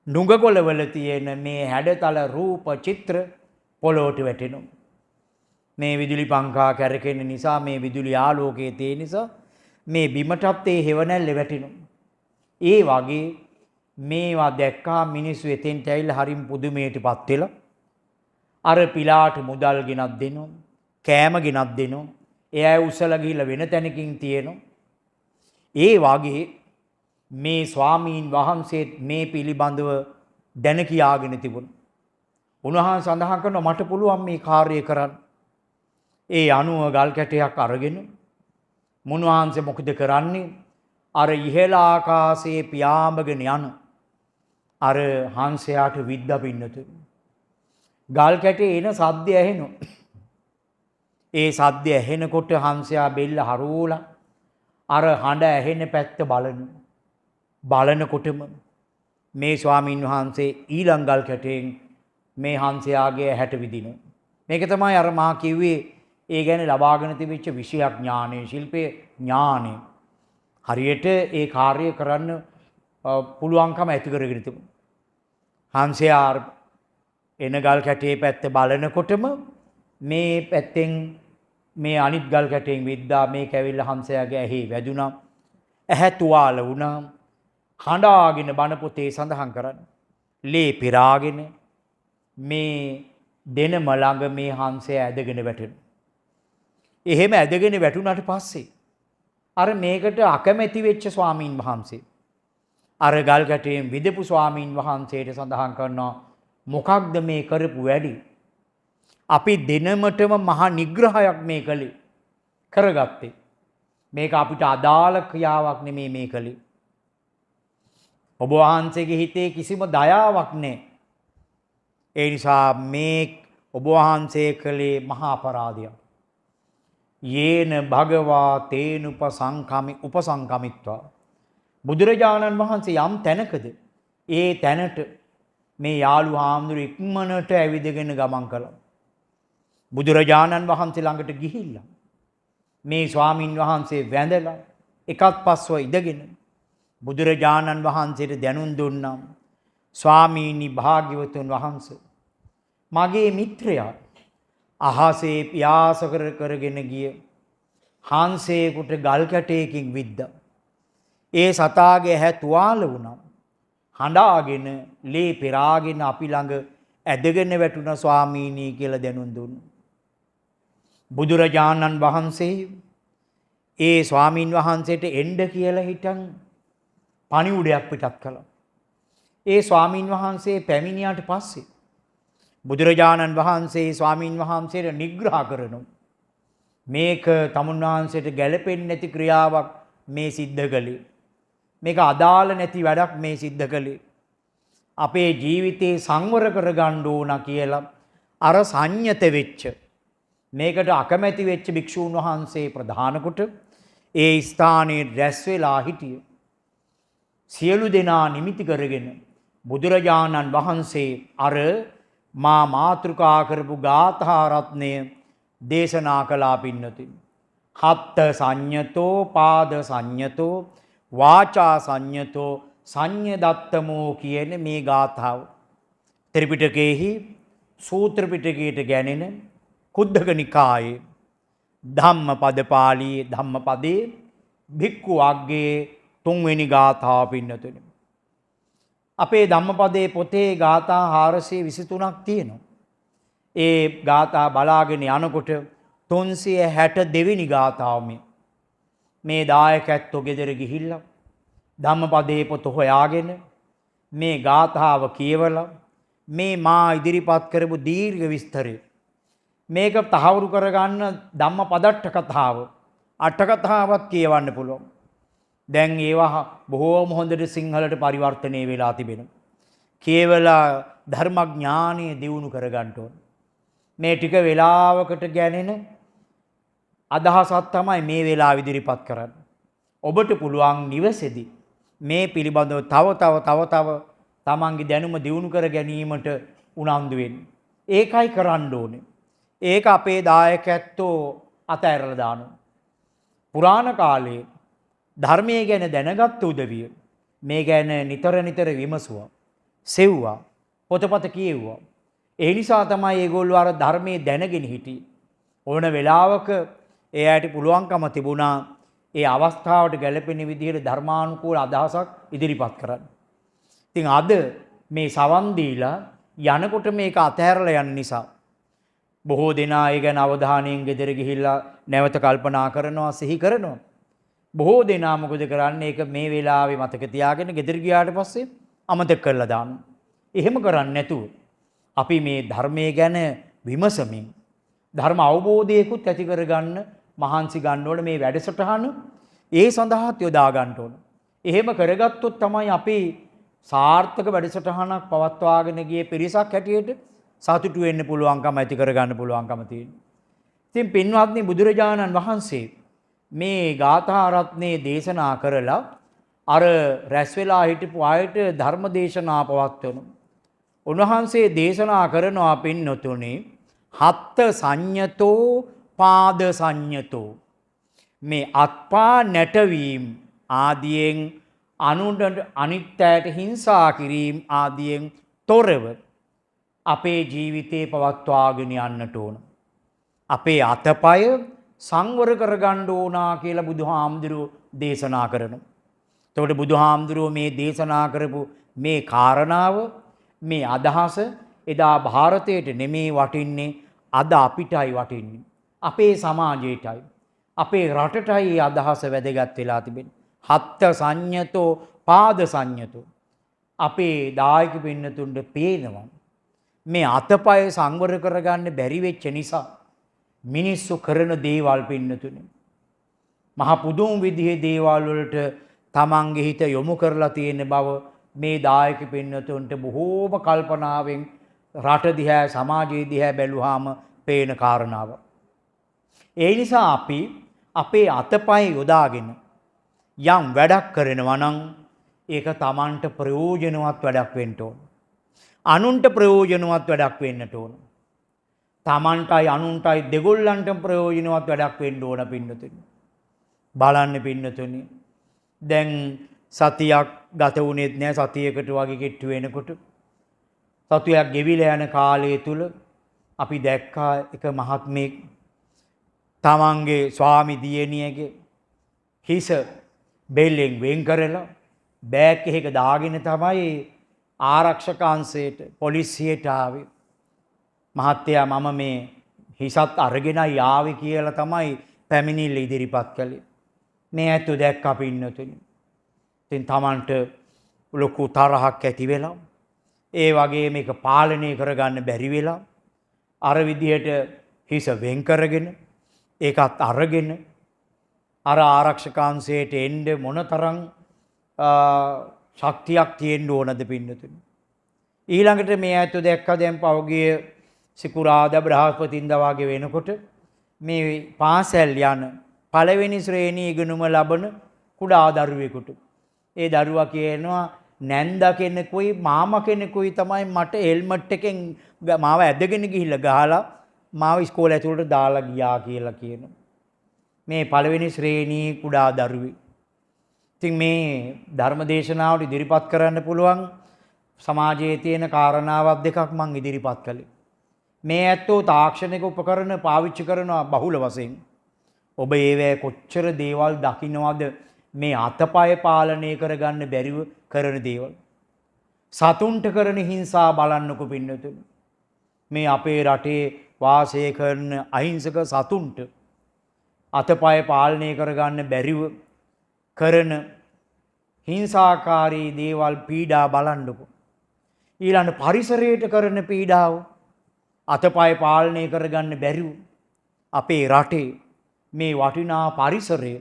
නුග කොළවල තියෙන මේ හැඩතල රූප චිත්‍ර පොළොවට වැටෙනවා. මේ විදුලි පංකා කැරකෙන නිසා මේ විදුලි ආලෝකයේ තේ නිසා මේ බිමටත් ඒ හෙවණැල්ල වැටෙනවා. ඒ වගේ මේවා දැක්කා මිනිස්සු එතෙන්ට ඇවිල්ලා හරිම පුදුමයටපත් වෙලා අර පිලාට මුදල් ගෙනත් දෙනවා, කෑම ගෙනත් දෙනවා. එයා උසලා ගිහිල්ලා වෙන තැනකින් තියෙනවා. ඒ වගේ මේ ස්වාමීන් වහන්සේත් මේ පිළිබඳව දැන කියාගෙන තිබුණා. උන්වහන්සේ සඳහන් කරනවා මට පුළුවන් මේ කාර්යය කරන්න. ඒ අණුව ගල් කැටයක් අරගෙන මුන්වහන්සේ මොකද කරන්නේ? අර ඉහළ ආකාශයේ පියාඹගෙන යන අර හංසයාට විද්දා පින්නතු. ගල් කැටේ එන සද්දය ඇහෙනවා. ඒ සද්දය ඇහෙනකොට හංසයා බෙල්ල හරවලා අර හඬ ඇහෙන පැත්ත බලනකොටම මේ ස්වාමින් වහන්සේ ඊළඟ ගල් කැටෙන් මේ හංසයාගේ ඇහැට විදිනවා. මේක තමයි අර මා කිව්වේ ඒ ගැන ලබාගෙන තිබිච්ච විෂයක් ඥානයේ ශිල්පයේ ඥානෙ. හරියට ඒ කාර්යය කරන්න පුළුවන්කම ඇති කරගෙන තිබුණා. හංසයා එන ගල් කැටේ පැත්ත බලනකොටම මේ පැත්තෙන් මේ අනිත් ගල් කැටෙන් විද්දා මේක ඇවිල්ලා හංසයාගේ ඇහි වැදුනා. ඇහැ තුවාල වුණා. හඬාගෙන බණ පොතේ සඳහන් කරන්නේ. ලේ පිරාගෙන මේ දෙනම ළඟ මේ හංසයා ඇදගෙන වැටෙනවා. එහෙම ඇදගෙන වැටුණාට පස්සේ අර මේකට අකමැති වෙච්ච ස්වාමීන් වහන්සේ අර ගල් කැටයෙන් විදපු ස්වාමීන් වහන්සේට සඳහන් කරනවා මොකක්ද මේ කරපු වැඩි? අපි දෙනමටම මහා නිග්‍රහයක් මේ කළේ කරගත්තේ. මේක අපිට අදාළ ක්‍රියාවක් නෙමේ මේ කළේ. ඔබ වහන්සේගේ හිතේ කිසිම දයාවක් නැහැ. ඒ නිසා මේ ඔබ වහන්සේ කළේ මහා අපරාධයක්. යේන භගවා තේන උපසංකමිත්වා. බුදුරජාණන් වහන්සේ යම් තැනකද ඒ තැනට මේ යාළු හාමුදුරු ඉක්මනට ඇවිදගෙන ගමන් කළා. බුදුරජාණන් වහන්සේ ළඟට ගිහිල්ලා මේ ස්වාමින් වහන්සේ වැඳලා එකත් පස්ව ඉඳගෙන බුදුරජාණන් වහන්සේට දැනුම් දුන්නා. ස්වාමීනි භාග්‍යවතුන් වහන්සේ, මගේ මිත්‍රයා අහසේ පියාස කරගෙන ගිය හංසේකට ගල් කැටයකින් විද්දා. ඒ සතාගේ ඇහැ තුවාල වුණා. හඬාගෙන ලේ පෙරාගෙන අපි ළඟ ඇදගෙන වැටුණ ස්වාමීනි කියලා දැනුම් දුන්නා. බුදුරජාණන් වහන්සේ ඒ ස්වාමින් වහන්සේට එන්න කියලා හිටන් පණිවුඩයක් පිටත් කළා. ඒ ස්වාමින් වහන්සේ පැමිණියාට පස්සේ බුදුරජාණන් වහන්සේ ස්වාමින් වහන්සේට නිග්‍රහ කරනවා. මේක තමුන් වහන්සේට ගැළපෙන්නේ නැති ක්‍රියාවක් මේ සිද්ධ කළේ. මේක අදාළ නැති වැඩක් මේ සිද්ධ කළේ. අපේ ජීවිතේ සංවර කරගන්න ඕන කියලා අර සංයත වෙච්ච මේකට අකමැති වෙච්ච භික්ෂූන් වහන්සේ ප්‍රධාන කොට ඒ ස්ථානයේ රැස් වෙලා හිටිය සියලු දෙනා නිමිති කරගෙන බුදුරජාණන් වහන්සේ අර මා මාතෘකා කරපු ගාථා රත්නය දේශනා කළා පින්නතුනි. හත්ත සංයතෝ පාද සංයතෝ වාචා සංයතෝ සංයදත්තමෝ කියන මේ ගාථාව ත්‍රිපිටකයේහි සූත්‍ර පිටකයට ගැනෙන කුද්දක නිකායේ ධම්මපද පාළියේ ධම්මපදයේ භික්ඛු අග්ගේ තුන්වෙනි ගාථාව පින්නතුනි. අපේ ධම්මපදයේ පොතේ ගාථා 423ක් තියෙනවා. ඒ ගාථා බලාගෙන යනකොට 362 වෙනි ගාථාව මේ දායකත්වෝ ගෙදර ගිහිල්ලා ධම්මපදයේ පොත හොයාගෙන මේ ගාථාව කියවලා මේ මා ඉදිරිපත් කරපු දීර්ඝ විස්තරය මේක තහවුරු කරගන්න ධම්මපදට්ඨ කතාව අට කතාවක් කියවන්න පුළුවන්. දැන් ඒවා බොහෝම හොඳට සිංහලට පරිවර්තනය වෙලා තිබෙනවා. කියවලා ධර්මඥානය දියුණු කරගන්න ඕන. මේ ටික වෙලාවකට ගැනෙන අදහසක් තමයි මේ වෙලාව ඉදිරිපත් කරන්න. ඔබට පුළුවන් නිවසේදී මේ පිළිබඳව තව තමන්ගේ දැනුම දියුණු කර ගැනීමට උනන්දු වෙන්න. ඒකයි කරන්න ඕනේ. ඒක අපේ දායකයන්තෝ අතහැරලා දානවා. පුරාණ කාලයේ ධර්මයේ ගැන දැනගත් උදවිය මේ ගැන නිතර විමසුවා, සෙව්වා, පොතපත කියෙව්වා. ඒ නිසා තමයි ඒගොල්ලෝ අර ධර්මයේ දැනගෙන හිටියේ. ඕන වෙලාවක ඒ අයට පුළුවන්කම තිබුණා ඒ අවස්ථාවට ගැලපෙන විදිහට ධර්මානුකූල අදහසක් ඉදිරිපත් කරන්න. ඉතින් අද මේ සවන් දීලා යනකොට මේක අතහැරලා යන නිසා බොහෝ දෙනා ඒ ගැන අවධානයෙන් ගෙදර ගිහිල්ලා නැවත කල්පනා කරනවා, සිහි කරනවා. බොහෝ දෙනා මොකද කරන්නේ? ඒක මේ වෙලාවේ මතක තියාගෙන ගෙදර ගියාට පස්සේ අමතක කරලා දානවා. එහෙම කරන්නේ නැතුව අපි මේ ධර්මයේ ගැන විමසමින් ධර්ම අවබෝධයකුත් ඇති කරගන්න මහන්සි ගන්න ඕන. මේ වැඩසටහන ඒ සඳහාත් යොදා ගන්න ඕන. එහෙම කරගත්තොත් තමයි අපි සාර්ථක වැඩසටහනක් පවත්වාගෙන ගියේ පිරිසක් හැටියට සතුටු වෙන්න පුළුවන්කම ඇති කරගන්න පුළුවන්කම තියෙනවා. ඉතින් පින්වත්නි, බුදුරජාණන් වහන්සේ මේ ගාථා රත්නේ දේශනා කරලා අර රැස් වෙලා හිටපු අයට ධර්ම දේශනා පවත්වනවා. උන්වහන්සේ දේශනා කරනවා පින්නතුනේ, හත්ත සංයතෝ පාද සංයතෝ, මේ අත්පා නැටවීම ආදියෙන් අනිත්‍යයට හිංසා කිරීම ආදියෙන් තොරව අපේ ජීවිතේ පවත්වාගෙන යන්නට ඕන. අපේ අතපය සංවර කරගන්න ඕනා කියලා බුදුහාමුදුරුවෝ දේශනා කරනවා. එතකොට බුදුහාමුදුරුවෝ මේ දේශනා කරපු මේ කාරණාව, මේ අදහස එදා ಭಾರತයට නෙමේ වටින්නේ, අද අපිටයි වටින්නේ. අපේ සමාජයටයි, අපේ රටටයි මේ අදහස වැදගත් වෙලා තිබෙන්නේ. හත්ත සංයතෝ පාද සංයතෝ. අපේ දායක පින්නතුන්ට පේනවා මේ අතපය සංවර කරගන්න බැරි වෙච්ච නිසා මිනිස්සු කරන දේවල් පින්නතුනේ. මහා පුදුම විදිහේ දේවල් වලට තමන්ගේ හිත යොමු කරලා තියෙන බව මේ දායක පින්නතුන්ට බොහෝම කල්පනාවෙන් රට දිහා සමාජය දිහා බැලුවාම පේන කාරණාව. ඒ නිසා අපි අපේ අතපය යොදාගෙන යම් වැඩක් කරනවා නම් ඒක තමන්ට ප්‍රයෝජනවත් වැඩක් වෙන්න ඕන. අනුන්ට ප්‍රයෝජනවත් වැඩක් වෙන්නට ඕන. තමන්ටයි අනුන්ටයි දෙගොල්ලන්ටම ප්‍රයෝජනවත් වැඩක් වෙන්න ඕන පින්නතුනි. බලන්න පින්නතුනි. දැන් සතියක් ගත වුණෙත් නෑ සතියකට වගේ කෙට්ටු වෙනකොට. සතියක් ගෙවිලා යන කාලය තුල අපි දැක්කා එක මහත්මයෙක් තමන්ගේ ස්වාමි දියණියගේ හිස බෙල්ලෙන් වෙන් කරලා බෑග් එකක දාගෙන තමයි ආරක්ෂක අංශයට පොලිසියට ආවේ. මහත්තයා මම මේ හිසත් අරගෙනයි ආවේ කියලා තමයි පැමිණිල්ල ඉදිරිපත් කළේ. මේ ඇත්ත දැක්ක පින්නතුනි. ඉතින් Tamanට ලොකු තරහක් ඇති වෙලා ඒ වගේ මේක පාලනය කරගන්න බැරි වෙලා අර විදිහට හිස වෙන් කරගෙන ඒකත් අරගෙන අර ආරක්ෂකාංශයට එන්න මොනතරම් ශක්තියක් තියෙන්න ඕනද පින්නතුනි. ඊළඟට මේ ඇත්ත දැක්ක දැන් පෞගිය සිකුරාදා බ්‍රහස්පතින්දා වගේ වෙනකොට මේ පාසල් යන පළවෙනි ශ්‍රේණිය ඉගෙනුම ලබන කුඩා දරුවෙකුට ඒ දරුවා කියනවා නැන්දා කෙනෙකුයි මාමා කෙනෙකුයි තමයි මට හෙල්මට් එකෙන් මාව ඇදගෙන ගිහිල්ලා ගහලා මාව ඉස්කෝලේ ඇතුළට දාලා ගියා කියලා කියනවා. මේ පළවෙනි ශ්‍රේණියේ කුඩා දරුවෙක්. ඉතින් මේ ධර්මදේශනාවට ඉදිරිපත් කරන්න පුළුවන් සමාජයේ තියෙන කාරණාවක් දෙකක් මම ඉදිරිපත් කළේ. මේ ඇත්තෝ තාක්ෂණික උපකරණ පාවිච්චි කරනවා බහුල වශයෙන්. ඔබ ඒවැ කොච්චර දේවල් දකින්නවද මේ අතපය පාලනය කරගන්න බැරිව කරන දේවල්. සතුන්ට කරන හිංසා බලන්නකො පින්නතුනි. මේ අපේ රටේ වාසය කරන අහිංසක සතුන්ට අතපය පාලනය කරගන්න බැරිව කරන හිංසාකාරී දේවල් පීඩා බලන්නකො. ඊළඟ පරිසරයට කරන පීඩාව අතපය පාලනය කරගන්න බැරිව අපේ රටේ මේ වටිනා පරිසරය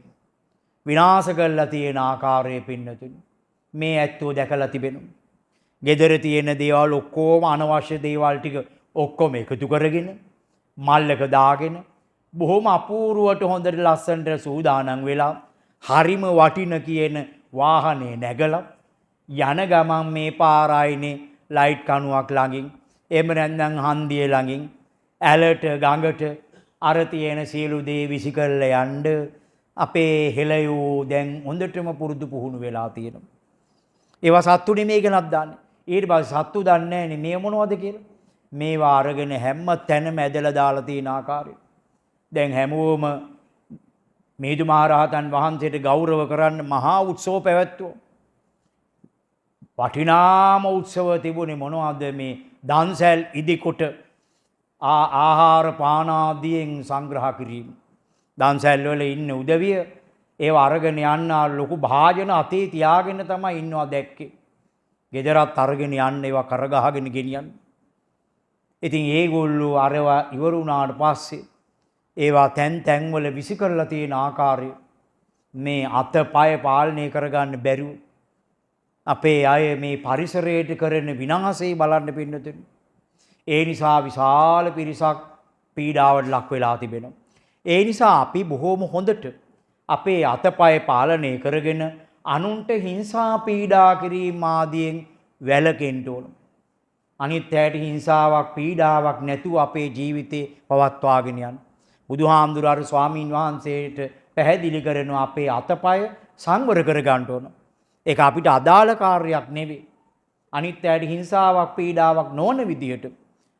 විනාශ කරලා තියෙන ආකාරය පින්නතුනි මේ ඇත්තෝ දැකලා තිබෙනවා. ගෙදර තියෙන දේවල් ඔක්කොම අනවශ්‍ය දේවල් ටික ඔක්කොම එකතු කරගෙන මල්ලක දාගෙන බොහොම අපූර්වට හොඳට ලස්සනට සූදානම් වෙලා හරිම වටින කියන වාහනේ නැගලා යන ගමන් මේ පාරායිනේ ලයිට් කණුවක් ළඟින් එහෙම නැත්නම් හන්දිය ළඟින් ඇලට ගඟට අර තියෙන සියලු දේ විසි කරලා යන්න අපේ හෙළයෝ දැන් හොඳටම පුරුදු පුහුණු වෙලා තියෙනවා. ඒවා සත්තු නෙමෙයි ගෙනත් දාන්නේ. ඊට පස්සේ සත්තු දන්නේ නැහැ මේ මොනවද කියලා. මේවා අරගෙන හැම තැනම ඇදලා දාලා තියෙන ආකාරය. දැන් හැමෝම මිහිඳු මහරහතන් වහන්සේට ගෞරව කරන්න මහා උත්සව පැවැත්වුවා. වටිනාම උත්සව තිබුණේ මොනවද මේ දන්සැල් ඉදිකොට ආහාර පාන ආදියෙන් සංග්‍රහ කිරීම. දන්සැල් වල ඉන්න උදවිය ඒව අරගෙන යන්න ලොකු භාජන අතේ තියාගෙන තමයි ඉන්නවා දැක්කේ. ගෙදරත් අරගෙන යන්න ඒවා කරගහගෙන ගෙනියන්න. ඉතින් ඒගොල්ලෝ අරවා ඉවර වුණාට පස්සේ ඒවා තැන් තැන්වල විසි කරලා තියෙන ආකාරය මේ අතපය පාලනය කරගන්න බැරුව අපේ අය මේ පරිසරයට කරන විනාශය බලන්න පින්නතුනි. ඒ නිසා විශාල පිරිසක් පීඩාවට ලක් වෙලා තිබෙනවා. ඒ නිසා අපි බොහෝම හොඳට අපේ අතපය පාලනය කරගෙන අනුන්ට හිංසා පීඩා කිරීම ආදියෙන් වැළකෙන්න ඕන. අනිත් ඇයට හිංසාවක් පීඩාවක් නැතුව අපේ ජීවිතේ පවත්වාගෙන යන්න. බුදුහාමුදුරුවෝ ස්වාමීන් වහන්සේට පැහැදිලි කරනවා අපේ අතපය සංවර කර ගන්න ඕන. ඒක අපිට අදාළ කාර්යයක් නෙවෙයි. අනිත් ඇයට හිංසාවක් පීඩාවක් නොවන විදියට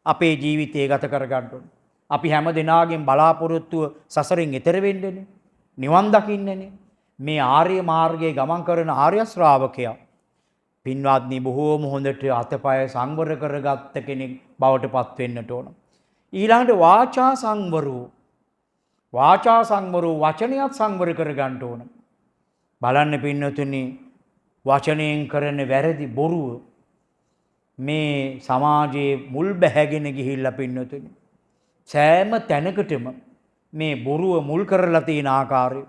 අපේ ජීවිතය ගත කර ගන්න ඕන. අපි හැම දිනාගෙන් බලාපොරොත්තුව සසරෙන් එතර වෙන්නනේ. නිවන් දකින්නනේ. මේ ආර්ය මාර්ගයේ ගමන් කරන ආර්ය ශ්‍රාවකයා පින්වත්නි බොහෝම හොඳට අතපය සංවර කරගත්ත කෙනෙක් බවට පත් වෙන්නට ඕන. ඊළඟට වාචා සංවරෝ වචනයත් සංවර කර ගන්න ඕන. බලන්න පින්නතුනි වචනයෙන් කරන වැරදි බොරුව මේ සමාජයේ මුල් බැහැගෙන ගිහිල්ලා පින්නතුනි. සෑම තැනකටම මේ බොරුව මුල් කරලා තියෙන ආකාරය.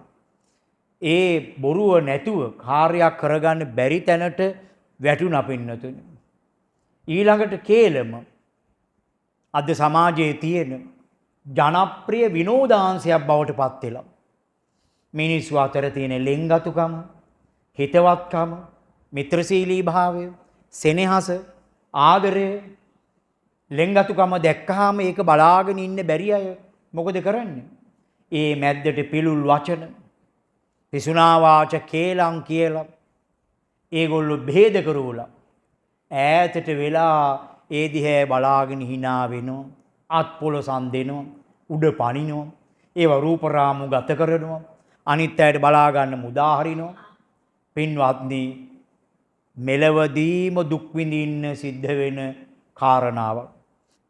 ඒ බොරුව නැතුව කාර්යයක් කරගන්න බැරි තැනට වැටුණා පින්නතුනි. ඊළඟට කේලම අද සමාජයේ තියෙන ජනප්‍රිය විනෝදාංශයක් බවට පත් වෙලා මිනිස්සු අතර තියෙන ලෙන්ගතුකම, හිතවත්කම, මිත්‍රශීලී භාවය, සෙනෙහස, ආදරය, ලෙන්ගතුකම දැක්කහම ඒක බලාගෙන ඉන්න බැරි අය මොකද කරන්නේ? ඒ මැද්දට පිළුල් වචන, පිසුනා වාච කේලම් කියලා ඒගොල්ලෝ භේද කරවලා ඈතට වෙලා ඒ දිහා බලාගෙන hina වෙනවා, අත්පොලසන් දෙනවා, උඩ පනිනවා, ඒව රූපරාමු ගත කරනවා, අනිත් අයට බලා ගන්න මුදා හරිනවා. පින්වත්නි, මෙලවදීම දුක් විඳින්න සිද්ධ වෙන කාරණාවක්.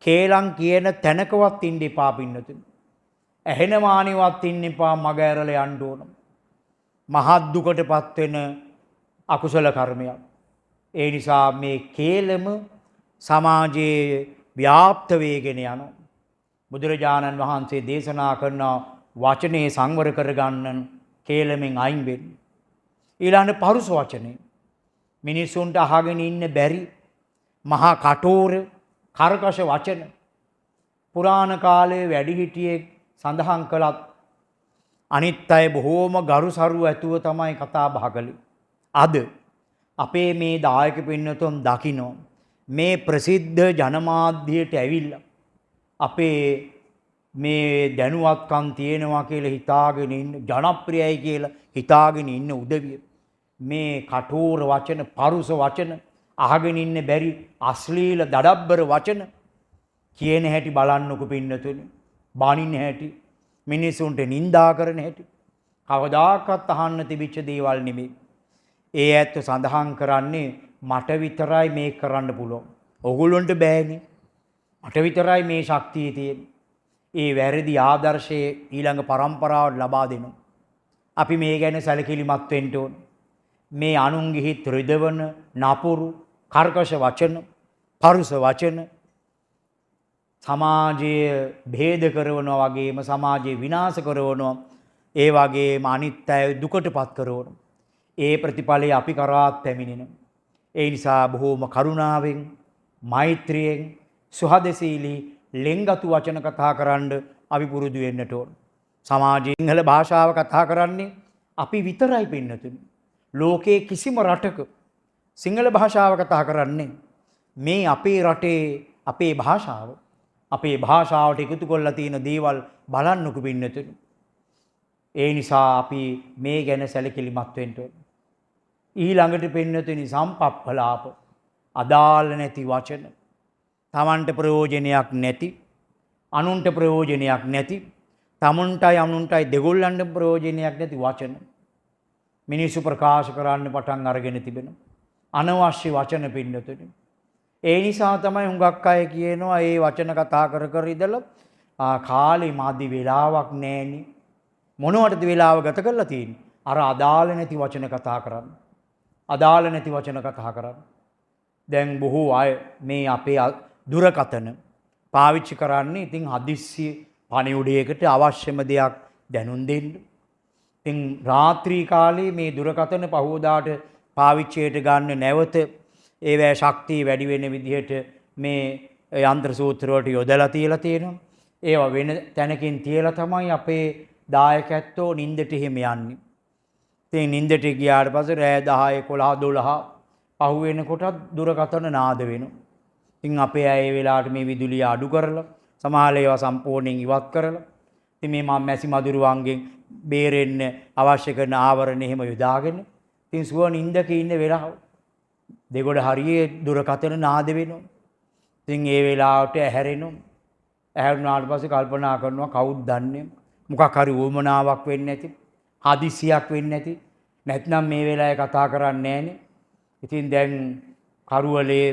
කේලම් කියන තැනකවත් ඉන්න එපා පින්නතුනි. ඇහෙන මානෙවත් ඉන්න එපා, මග ඇරලා යන්න ඕන. මහත් දුකටපත් වෙන අකුසල කර්මයක්. ඒ නිසා මේ කේලම සමාජයේ ව්‍යාප්ත වේගෙන යනවා. බුදුරජාණන් වහන්සේ දේශනා කරන වචනේ සංවර කරගන්න කේලමෙන් අයින් වෙන්න. ඊළඟ පරුස වචනේ මිනිසුන්ට අහගෙන ඉන්න බැරි මහා කටෝර කර්කශ වචන පුරාණ කාලයේ වැඩිහිටියෙක් සඳහන් කළත් අනිත් අය බොහෝම ගරුසරු ඇතුව තමයි කතා බහ කළේ. අද අපේ මේ දායක පින්නතුන් දකින්න මේ ප්‍රසිද්ධ ජනමාධ්‍යයට ඇවිල්ලා අපේ මේ දැනුවත්කම් තියෙනවා කියලා හිතාගෙන ඉන්න, ජනප්‍රියයි කියලා හිතාගෙන ඉන්න උදවිය මේ කටෝර වචන, පරුස වචන, අහගෙන ඉන්න බැරි අශ්ලීල දඩබ්බර වචන කියන හැටි බලන්නකො පින්නතුනි. බානින්න හැටි, මිනිසුන්ට නිඳා කරන හැටි කවදාකවත් අහන්න තිබිච්ච දේවල් නෙමෙයි. ඒ ඇත්ත සඳහන් කරන්නේ මට විතරයි මේක කරන්න පුළුවන්. ඔගොල්ලන්ට බෑනේ. මට විතරයි මේ ශක්තිය තියෙන්නේ. ඒ වැරදි ආදර්ශයේ ඊළඟ පරම්පරාවට ලබා දෙනවා. අපි මේ ගැන සැලකිලිමත් වෙන්න ඕන. මේ අනුන්ගේ හිත රිදවන නපුරු කර්කශ වචන, පරුස වචන සමාජයේ භේද කරනවා වගේම සමාජයේ විනාශ කරනවා. ඒ වගේම අනිත් අය දුකටපත් කරනවා. ඒ ප්‍රතිඵලය අපි කරාත් පැමිණෙනවා. ඒ නිසා බොහෝම කරුණාවෙන්, මෛත්‍රියෙන්, සුහදශීලී ලෙන්ගතු වචන කතා කරන්න අපි පුරුදු වෙන්නට ඕන. සමාජයේ සිංහල භාෂාව කතා කරන්නේ අපි විතරයි පින්නතුනි. ලෝකයේ කිසිම රටක සිංහල භාෂාව කතා කරන්නේ මේ අපේ රටේ අපේ භාෂාව. අපේ භාෂාවට එකතු කරලා තියෙන දේවල් බලන්නකෝ පින්නතුනි. ඒ නිසා අපි මේ ගැන සැලකිලිමත් වෙන්න ඕන. ඊළඟට පින්නතුනි සම්පප්පලාප, අදාළ නැති වචන, තමන්ට ප්‍රයෝජනයක් නැති, අනුන්ට ප්‍රයෝජනයක් නැති, තමන්ටයි අනුන්ටයි දෙගොල්ලන්ට ප්‍රයෝජනයක් නැති වචන මිනිස්සු ප්‍රකාශ කරන්න පටන් අරගෙන තිබෙනවා. අනවශ්‍ය වචන පින්නතුනි. ඒ නිසා තමයි හුඟක් අය කියනවා මේ වචන කතා කර කර ඉඳලා කාලේ මාදි වෙලාවක් නැහෙනේ. මොනවටද වෙලාව ගත කරලා තියෙන්නේ? අර අදාළ නැති වචන කතා කරන්න. අදාළ නැති වචන කතා කරන්න. දැන් බොහෝ අය මේ අපේ දුරකථන පාවිච්චි කරන්නේ ඉතින් හදිස්සි පණිවුඩයකට අවශ්‍යම දෙයක් දැනුම් දෙන්න. ඉතින් රාත්‍රී කාලේ මේ දුරකථන පහවදාට පාවිච්චියට ගන්න නැවත ඒවැ ශක්තිය වැඩි වෙන විදිහට මේ යන්ත්‍ර සූත්‍ර වලට යොදලා තියලා තියෙනවා. ඒවා වෙන තැනකින් තියලා තමයි අපේ දායකයෝ නින්දට එහෙම යන්නේ. ඉතින් නින්දට ගියාට පස්සේ රෑ 10 11 12 පහු වෙනකොටත් දුරකථන නාද වෙනවා. ඉතින් අපේ අය ඒ වෙලාවට මේ විදුලිය අඩු කරලා සමහර ඒවා සම්පූර්ණයෙන් ඉවත් කරලා ඉතින් මේ මම මැසි මදුරුවන්ගෙන් බේරෙන්න අවශ්‍ය කරන ආවරණ එහෙම යොදාගෙන ඉතින් සුව නින්දක ඉන්න වෙලාව දෙගොඩ හරියේ දුරකථන නාද වෙනවා. ඉතින් ඒ වෙලාවට ඇහැරෙනවා. ඇහැරුණාට පස්සේ කල්පනා කරනවා කවුද දන්නේ මොකක් හරි වුමනාවක් වෙන්නේ නැති, හදිසියක් වෙන්නේ නැති, නැත්නම් මේ වෙලාවේ කතා කරන්නේ නැහනේ. ඉතින් දැන් කරුවලේ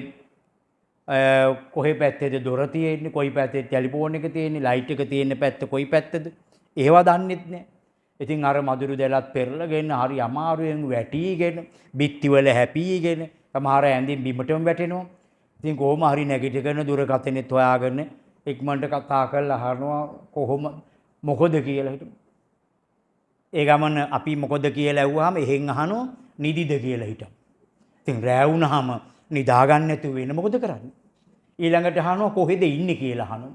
කොහේ පැත්තේද දොර තියෙන්නේ, කොයි පැත්තේ ටෙලිෆෝන් එක තියෙන්නේ, ලයිට් එක තියෙන පැත්ත කොයි පැත්තද? ඒවා දන්නෙත් නැහැ. ඉතින් අර මදුරු දෙලත් පෙරලගෙන හරි අමාරුවෙන් වැටිගෙන, බිත්තිවල හැපීගෙන, සමහර ඇඳින් බිමටම වැටෙනවා. ඉතින් කොහොම හරි නැගිටගෙන දුරකථනෙත් හොයාගෙන ඉක්මනට කතා කරලා අහනවා කොහොම මොකද කියලා හිටු. ඒ ගමන අපි මොකද කියලා ඇහුවාම එහෙන් අහනවා නිදිද කියලා හිටු. ඉතින් රෑ වුණාම නිදාගන්න නැතුව වෙන මොකද කරන්නේ? ඊළඟට අහනවා කොහෙද ඉන්නේ කියලා අහනවා.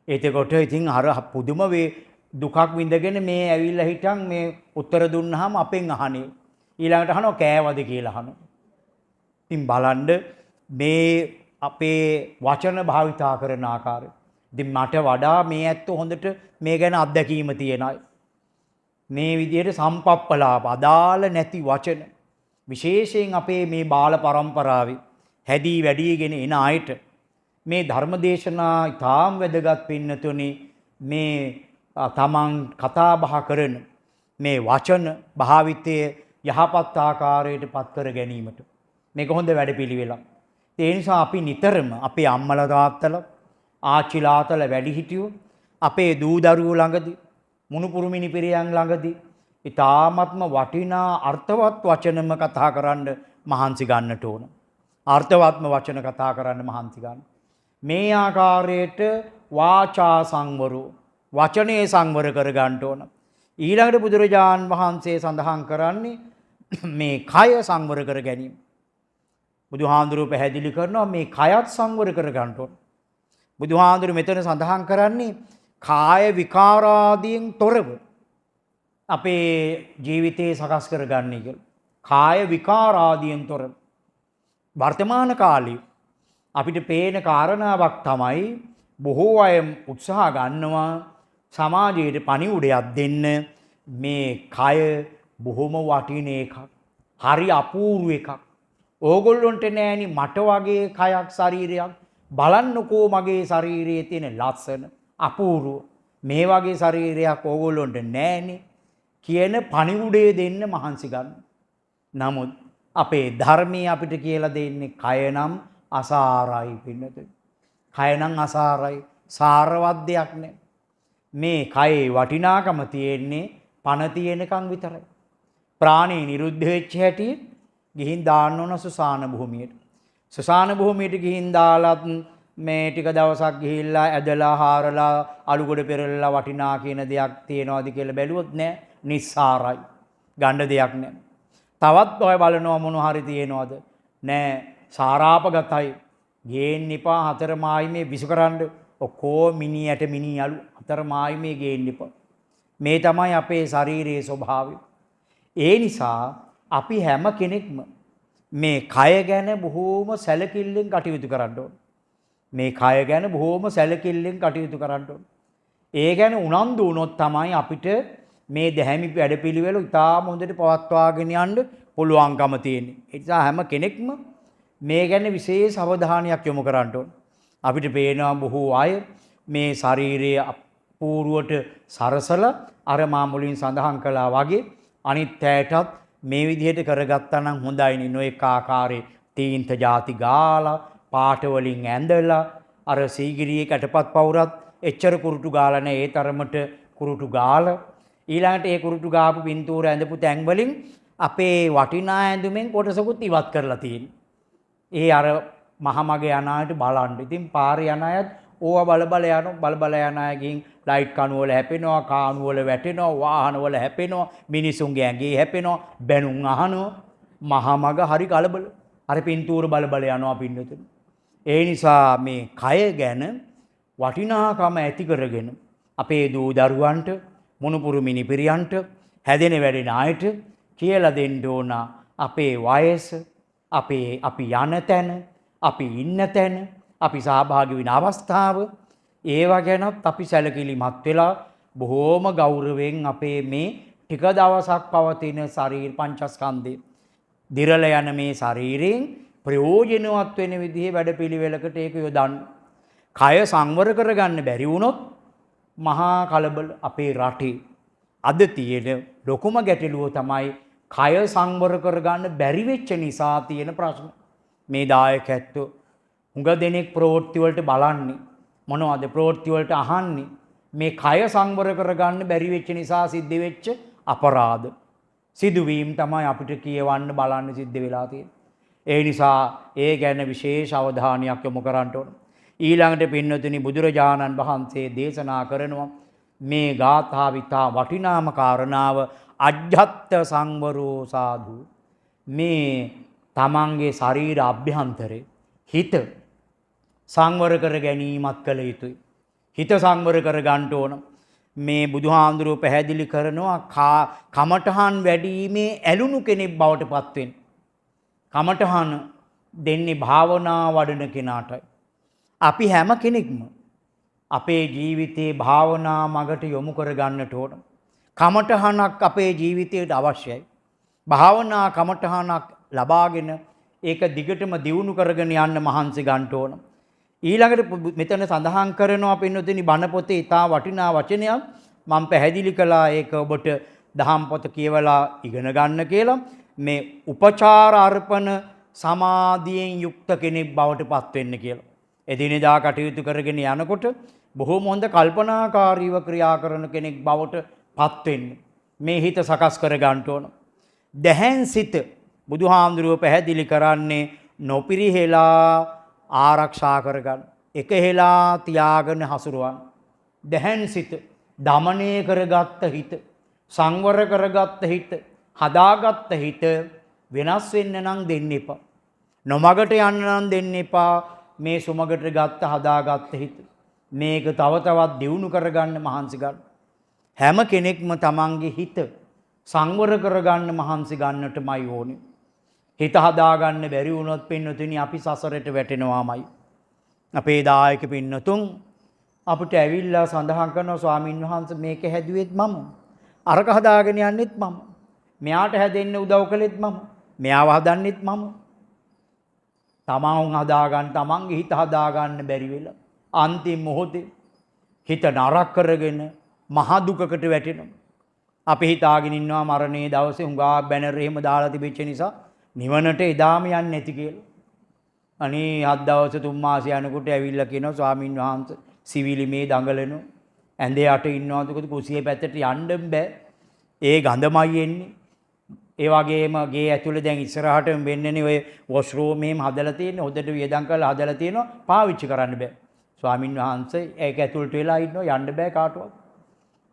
එතකොට ඉතින් අර පුදුම වේ දුකක් විඳගෙන මේ ඇවිල්ලා හිටන් මේ උත්තර දුන්නාම අපෙන් අහන්නේ. ඊළඟට අහනවා කෑවද කියලා අහනවා. ඉතින් බලන්න මේ අපේ වචන භාවිතා කරන ආකාරය. ඉතින් මට වඩා මේ ඇත්තෝ හොඳට මේ ගැන අත්දැකීම තියෙන අය. මේ විදිහට සම්පප්පලාප අදාළ නැති වචන විශේෂයෙන් අපේ මේ බාල පරම්පරාවේ හැදී වැඩිගෙන එන අයට මේ ධර්මදේශනා ඉතාම වැදගත් පින්නතුනි මේ තමන් කතා බහ කරන මේ වචන භාවිතය යහපත් ආකාරයට පත් කර ගැනීමට මේක හොඳ වැඩපිළිවෙලක්. ඒ නිසා අපි නිතරම අපේ අම්මලා තාත්තලා ආච්චිලාතලා වැඩිහිටියෝ අපේ දූ දරුවෝ ළඟදී මුණුපුරු මිනිපිරියන් ළඟදී ඊ타ත්ම වටිනා අර්ථවත් වචනම කතා කරන්න මහන්සි ගන්නට ඕන. අර්ථවත්ම වචන කතා කරන්න මහන්සි ගන්න. මේ ආකාරයට වාචා සංවරෝ වචනේ සංවර කර ගන්න ඕන. ඊළඟට බුදුරජාන් වහන්සේ සඳහන් කරන්නේ මේ කය සංවර කර ගැනීම. බුදුහාඳුරුව පැහැදිලි කරනවා මේ කයත් සංවර කර ගන්න ඕන. බුදුහාඳුරුව මෙතන සඳහන් කරන්නේ කාය විකාරාදීන් තොරව අපේ ජීවිතේ සකස් කරගන්නේ කියලා. කාය විකාරාදීන් තොරව වර්තමාන කාලේ අපිට පේන කාරණාවක් තමයි බොහෝ අය උත්සාහ ගන්නවා සමාජයට පණිවුඩයක් දෙන්න මේ කය බොහොම වටින එකක්. හරි අපූර්ව එකක්. ඕගොල්ලොන්ට නෑනි මට වගේ කයක් ශරීරයක් බලන්නකෝ මගේ ශරීරයේ තියෙන ලස්සන අපූර්ව මේ වගේ ශරීරයක් ඕගොල්ලොන්ට නෑනේ කියන පණිවුඩේ දෙන්න මහන්සි ගන්න. නමුත් අපේ ධර්මයේ අපිට කියලා දෙන්නේ කය නම් අසාරයි පින්නතුනි. කය නම් අසාරයි සාරවත් දෙයක් නෑ. මේ කයේ වටිනාකම තියෙන්නේ පණ තියෙනකන් විතරයි. ප්‍රාණේ නිරුද්ධ වෙච්ච හැටි ගිහින් දාන්න ඕන සුසාන භූමියට. සුසාන භූමියට ගිහින් දාලත් මේ ටික දවසක් ගිහිල්ලා ඇදලා හාරලා අලුගොඩ පෙරලලා වටිනා කියන දෙයක් තියනවාද කියලා බැලුවොත් නෑ නිස්සාරයි. ගන්න දෙයක් නෑ. තවත් ඔය බලනවා මොන හරි තියනවාද නෑ සාරාපගතයි. ගේන්න එපා හතර මායිමේ විසු කරන්න ඔක්කොම මිනි ඇට මිනි අලු හතර මායිමේ ගේන්න එපා. මේ තමයි අපේ ශරීරයේ ස්වභාවය. ඒ නිසා අපි හැම කෙනෙක්ම මේ කය ගැන බොහෝම සැලකිල්ලෙන් කටයුතු කරන්න ඕන. මේ කය ගැන බොහෝම සැලකිල්ලෙන් කටයුතු කරන්න ඕන. ඒ ගැන උනන්දු වුණොත් තමයි අපිට මේ දැහැමි වැඩපිළිවෙල ඉතාම හොඳට පවත්වාගෙන යන්න පුළුවන්කම තියෙන්නේ. ඒ නිසා හැම කෙනෙක්ම මේ ගැන විශේෂ අවධානයක් යොමු කරන්න ඕන. අපිට පේනවා බොහෝ අය මේ ශාරීරික අපූර්වට සරසලා අර මා මුලින් සඳහන් කළා වගේ අනිත් ඇයටත් මේ විදිහට කරගත්තා නම් හොඳයිනේ. නොඑක ආකාරයේ තීන්ත ಜಾති ගාලා පාට වලින් ඇඳලා අර සීගිරියේ කැටපත් පවුරත් එච්චර කුරුටු ගාලා නැහැ. ඒ තරමට කුරුටු ගාලා ඊළඟට ඒ කුරුටු ගාපු පින්තූර ඇඳපු තැන් වලින් අපේ වටිනා ඇඳුමෙන් කොටසකුත් ඉවත් කරලා තියෙනවා. ඒ අර මහමගේ යන අයට බලන්න. ඉතින් පාරේ යන අයත් ඕවා බල බල යන අය ගිහින් ලයිට් කණු වල හැපෙනවා, කාණු වල වැටෙනවා, වාහන වල හැපෙනවා, මිනිසුන්ගේ ඇඟේ හැපෙනවා, බැනුම් අහනවා. මහමග හරි කලබල. අර පින්තූර බල යනවා පින්නතුනි. ඒ නිසා මේ කය ගැන වටිනාකම ඇති කරගෙන අපේ දූ දරුවන්ට මොනුපුරු මිනිපිරියන්ට හැදෙන වැඩෙන අයට කියලා දෙන්න ඕන අපේ වයස අපි යන තැන අපි ඉන්න තැන අපි සහභාගී වෙන අවස්ථාව ඒවා ගැනත් අපි සැලකිලිමත් වෙලා බොහෝම ගෞරවයෙන් අපේ මේ ටික දවසක් පවතින ශරීර පංචස්කන්ධය දිරල යන මේ ශරීරයෙන් ප්‍රයෝජනවත් වෙන විදිහේ වැඩපිළිවෙලකට ඒක යොදන්න. කය සංවර කරගන්න බැරි වුණොත් මහා කලබල අපේ රටේ අද තියෙන ලොකුම ගැටලුව තමයි කය සංවර කරගන්න බැරි වෙච්ච නිසා තියෙන ප්‍රශ්න. මේ දායක ඇත්තෝ හුඟ දෙනෙක් ප්‍රවෘත්ති වලට බලන්නේ මොනවද ප්‍රවෘත්ති වලට අහන්නේ මේ කය සංවර කරගන්න බැරි වෙච්ච නිසා සිද්ධ වෙච්ච අපරාධ සිදුවීම් තමයි අපිට කියවන්න බලන්න සිද්ධ වෙලා තියෙන්නේ. ඒ නිසා ඒ ගැන විශේෂ අවධානයක් යොමු කරන්න ඕන. ඊළඟට පින්නතුනි බුදුරජාණන් වහන්සේ දේශනා කරනවා මේ ගාථාව ඉතා වටිනාම කාරණාව අජ්ජත් සංවරෝ සාධු. මේ තමන්ගේ ශරීර අභ්‍යන්තරේ හිත සංවර කර ගැනීමත් කළ යුතුයි. හිත සංවර කර ගන්න ඕන. මේ බුදුහාඳුරුව පැහැදිලි කරනවා කමඨහන් වැඩිීමේ ඇලුණු කෙනෙක් බවට පත් වෙන්න. කමඨහන දෙන්නේ භාවනා වඩන කෙනාටයි. අපි හැම කෙනෙක්ම අපේ ජීවිතේ භාවනා මගට යොමු කර ගන්නට ඕන. කමඨහනක් අපේ ජීවිතයට අවශ්‍යයි. භාවනා කමඨහනක් ලබාගෙන ඒක දිගටම දියුණු කරගෙන යන්න මහන්සි ගන්න ඕන. ඊළඟට මෙතන සඳහන් කරනවා පින්නතුනි බණ පොතේ ඉතා වටිනා වචනයක් මම පැහැදිලි කළා ඒක ඔබට දහම් පොත කියවලා ඉගෙන ගන්න කියලා. මේ උපචාර අර්පණ සමාධියෙන් යුක්ත කෙනෙක් බවට පත් වෙන්න කියලා. එදිනෙදා කටයුතු කරගෙන යනකොට බොහෝම හොඳ කල්පනාකාරීව ක්‍රියා කරන කෙනෙක් බවට පත් වෙන්න මේ හිත සකස් කර ගන්න ඕන. දැහැන් සිත බුදුහාමුදුරුව පැහැදිලි කරන්නේ නොපිරිහෙලා ආරක්ෂා කරගන්න. එක හෙලා තියාගෙන හසුරුවන්. දැහැන් සිත දමනය කරගත්ත හිත සංවර කරගත්ත හිත හදාගත්ත හිත වෙනස් වෙන්න නම් දෙන්න එපා. නොමගට යන්න නම් දෙන්න එපා. මේ සුමගට ගත්ත හදාගත්ත හිත මේක තව තවත් දියුණු කරගන්න මහන්සි ගන්න. හැම කෙනෙක්ම තමන්ගේ හිත සංවර කරගන්න මහන්සි ගන්නටමයි ඕනේ. හිත හදාගන්න බැරි වුණොත් පින්නතුනි අපි සසරට වැටෙනවාමයි. අපේ දායක පින්නතුන් අපිට ඇවිල්ලා සඳහන් කරනවා ස්වාමින් වහන්සේ මේක හැදුවෙත් මම. අරක හදාගෙන යන්නෙත් මම. මෙයාට හැදෙන්න උදව් කළෙත් මම. මෙයාව හදන්නෙත් මම. තමන් හදාගන්න තමන්ගේ හිත හදාගන්න බැරි වෙලා අන්තිම මොහොතේ හිත නරක කරගෙන මහ දුකකට වැටෙනවා. අපි හිතාගෙන ඉන්නවා මරණයේ දවසේ හුඟා බැනර් එහෙම දාලා තිබෙච්ච නිසා නිවනට එදාම යන්නේ නැති කියලා. අනේ හත් දවස් තුන් මාස යනකොට ඇවිල්ලා කියනවා ස්වාමින් වහන්සේ සිවිලි මේ දඟලනවා. ඇඳේ යට ඉන්නවාද කුසියේ පැත්තට යන්න බෑ. ඒ ගඳමයි එන්නේ. ඒ වගේම ගේ ඇතුලේ දැන් ඉස්සරහටම වෙන්නේනේ ඔය වොෂ්රූම් එහෙම හදලා තියෙන්නේ. හොදට වියදම් කරලා හදලා තියෙනවා. පාවිච්චි කරන්න බෑ. ස්වාමින් වහන්සේ ඒක ඇතුළට වෙලා ඉන්නවා යන්න බෑ කාටවත්.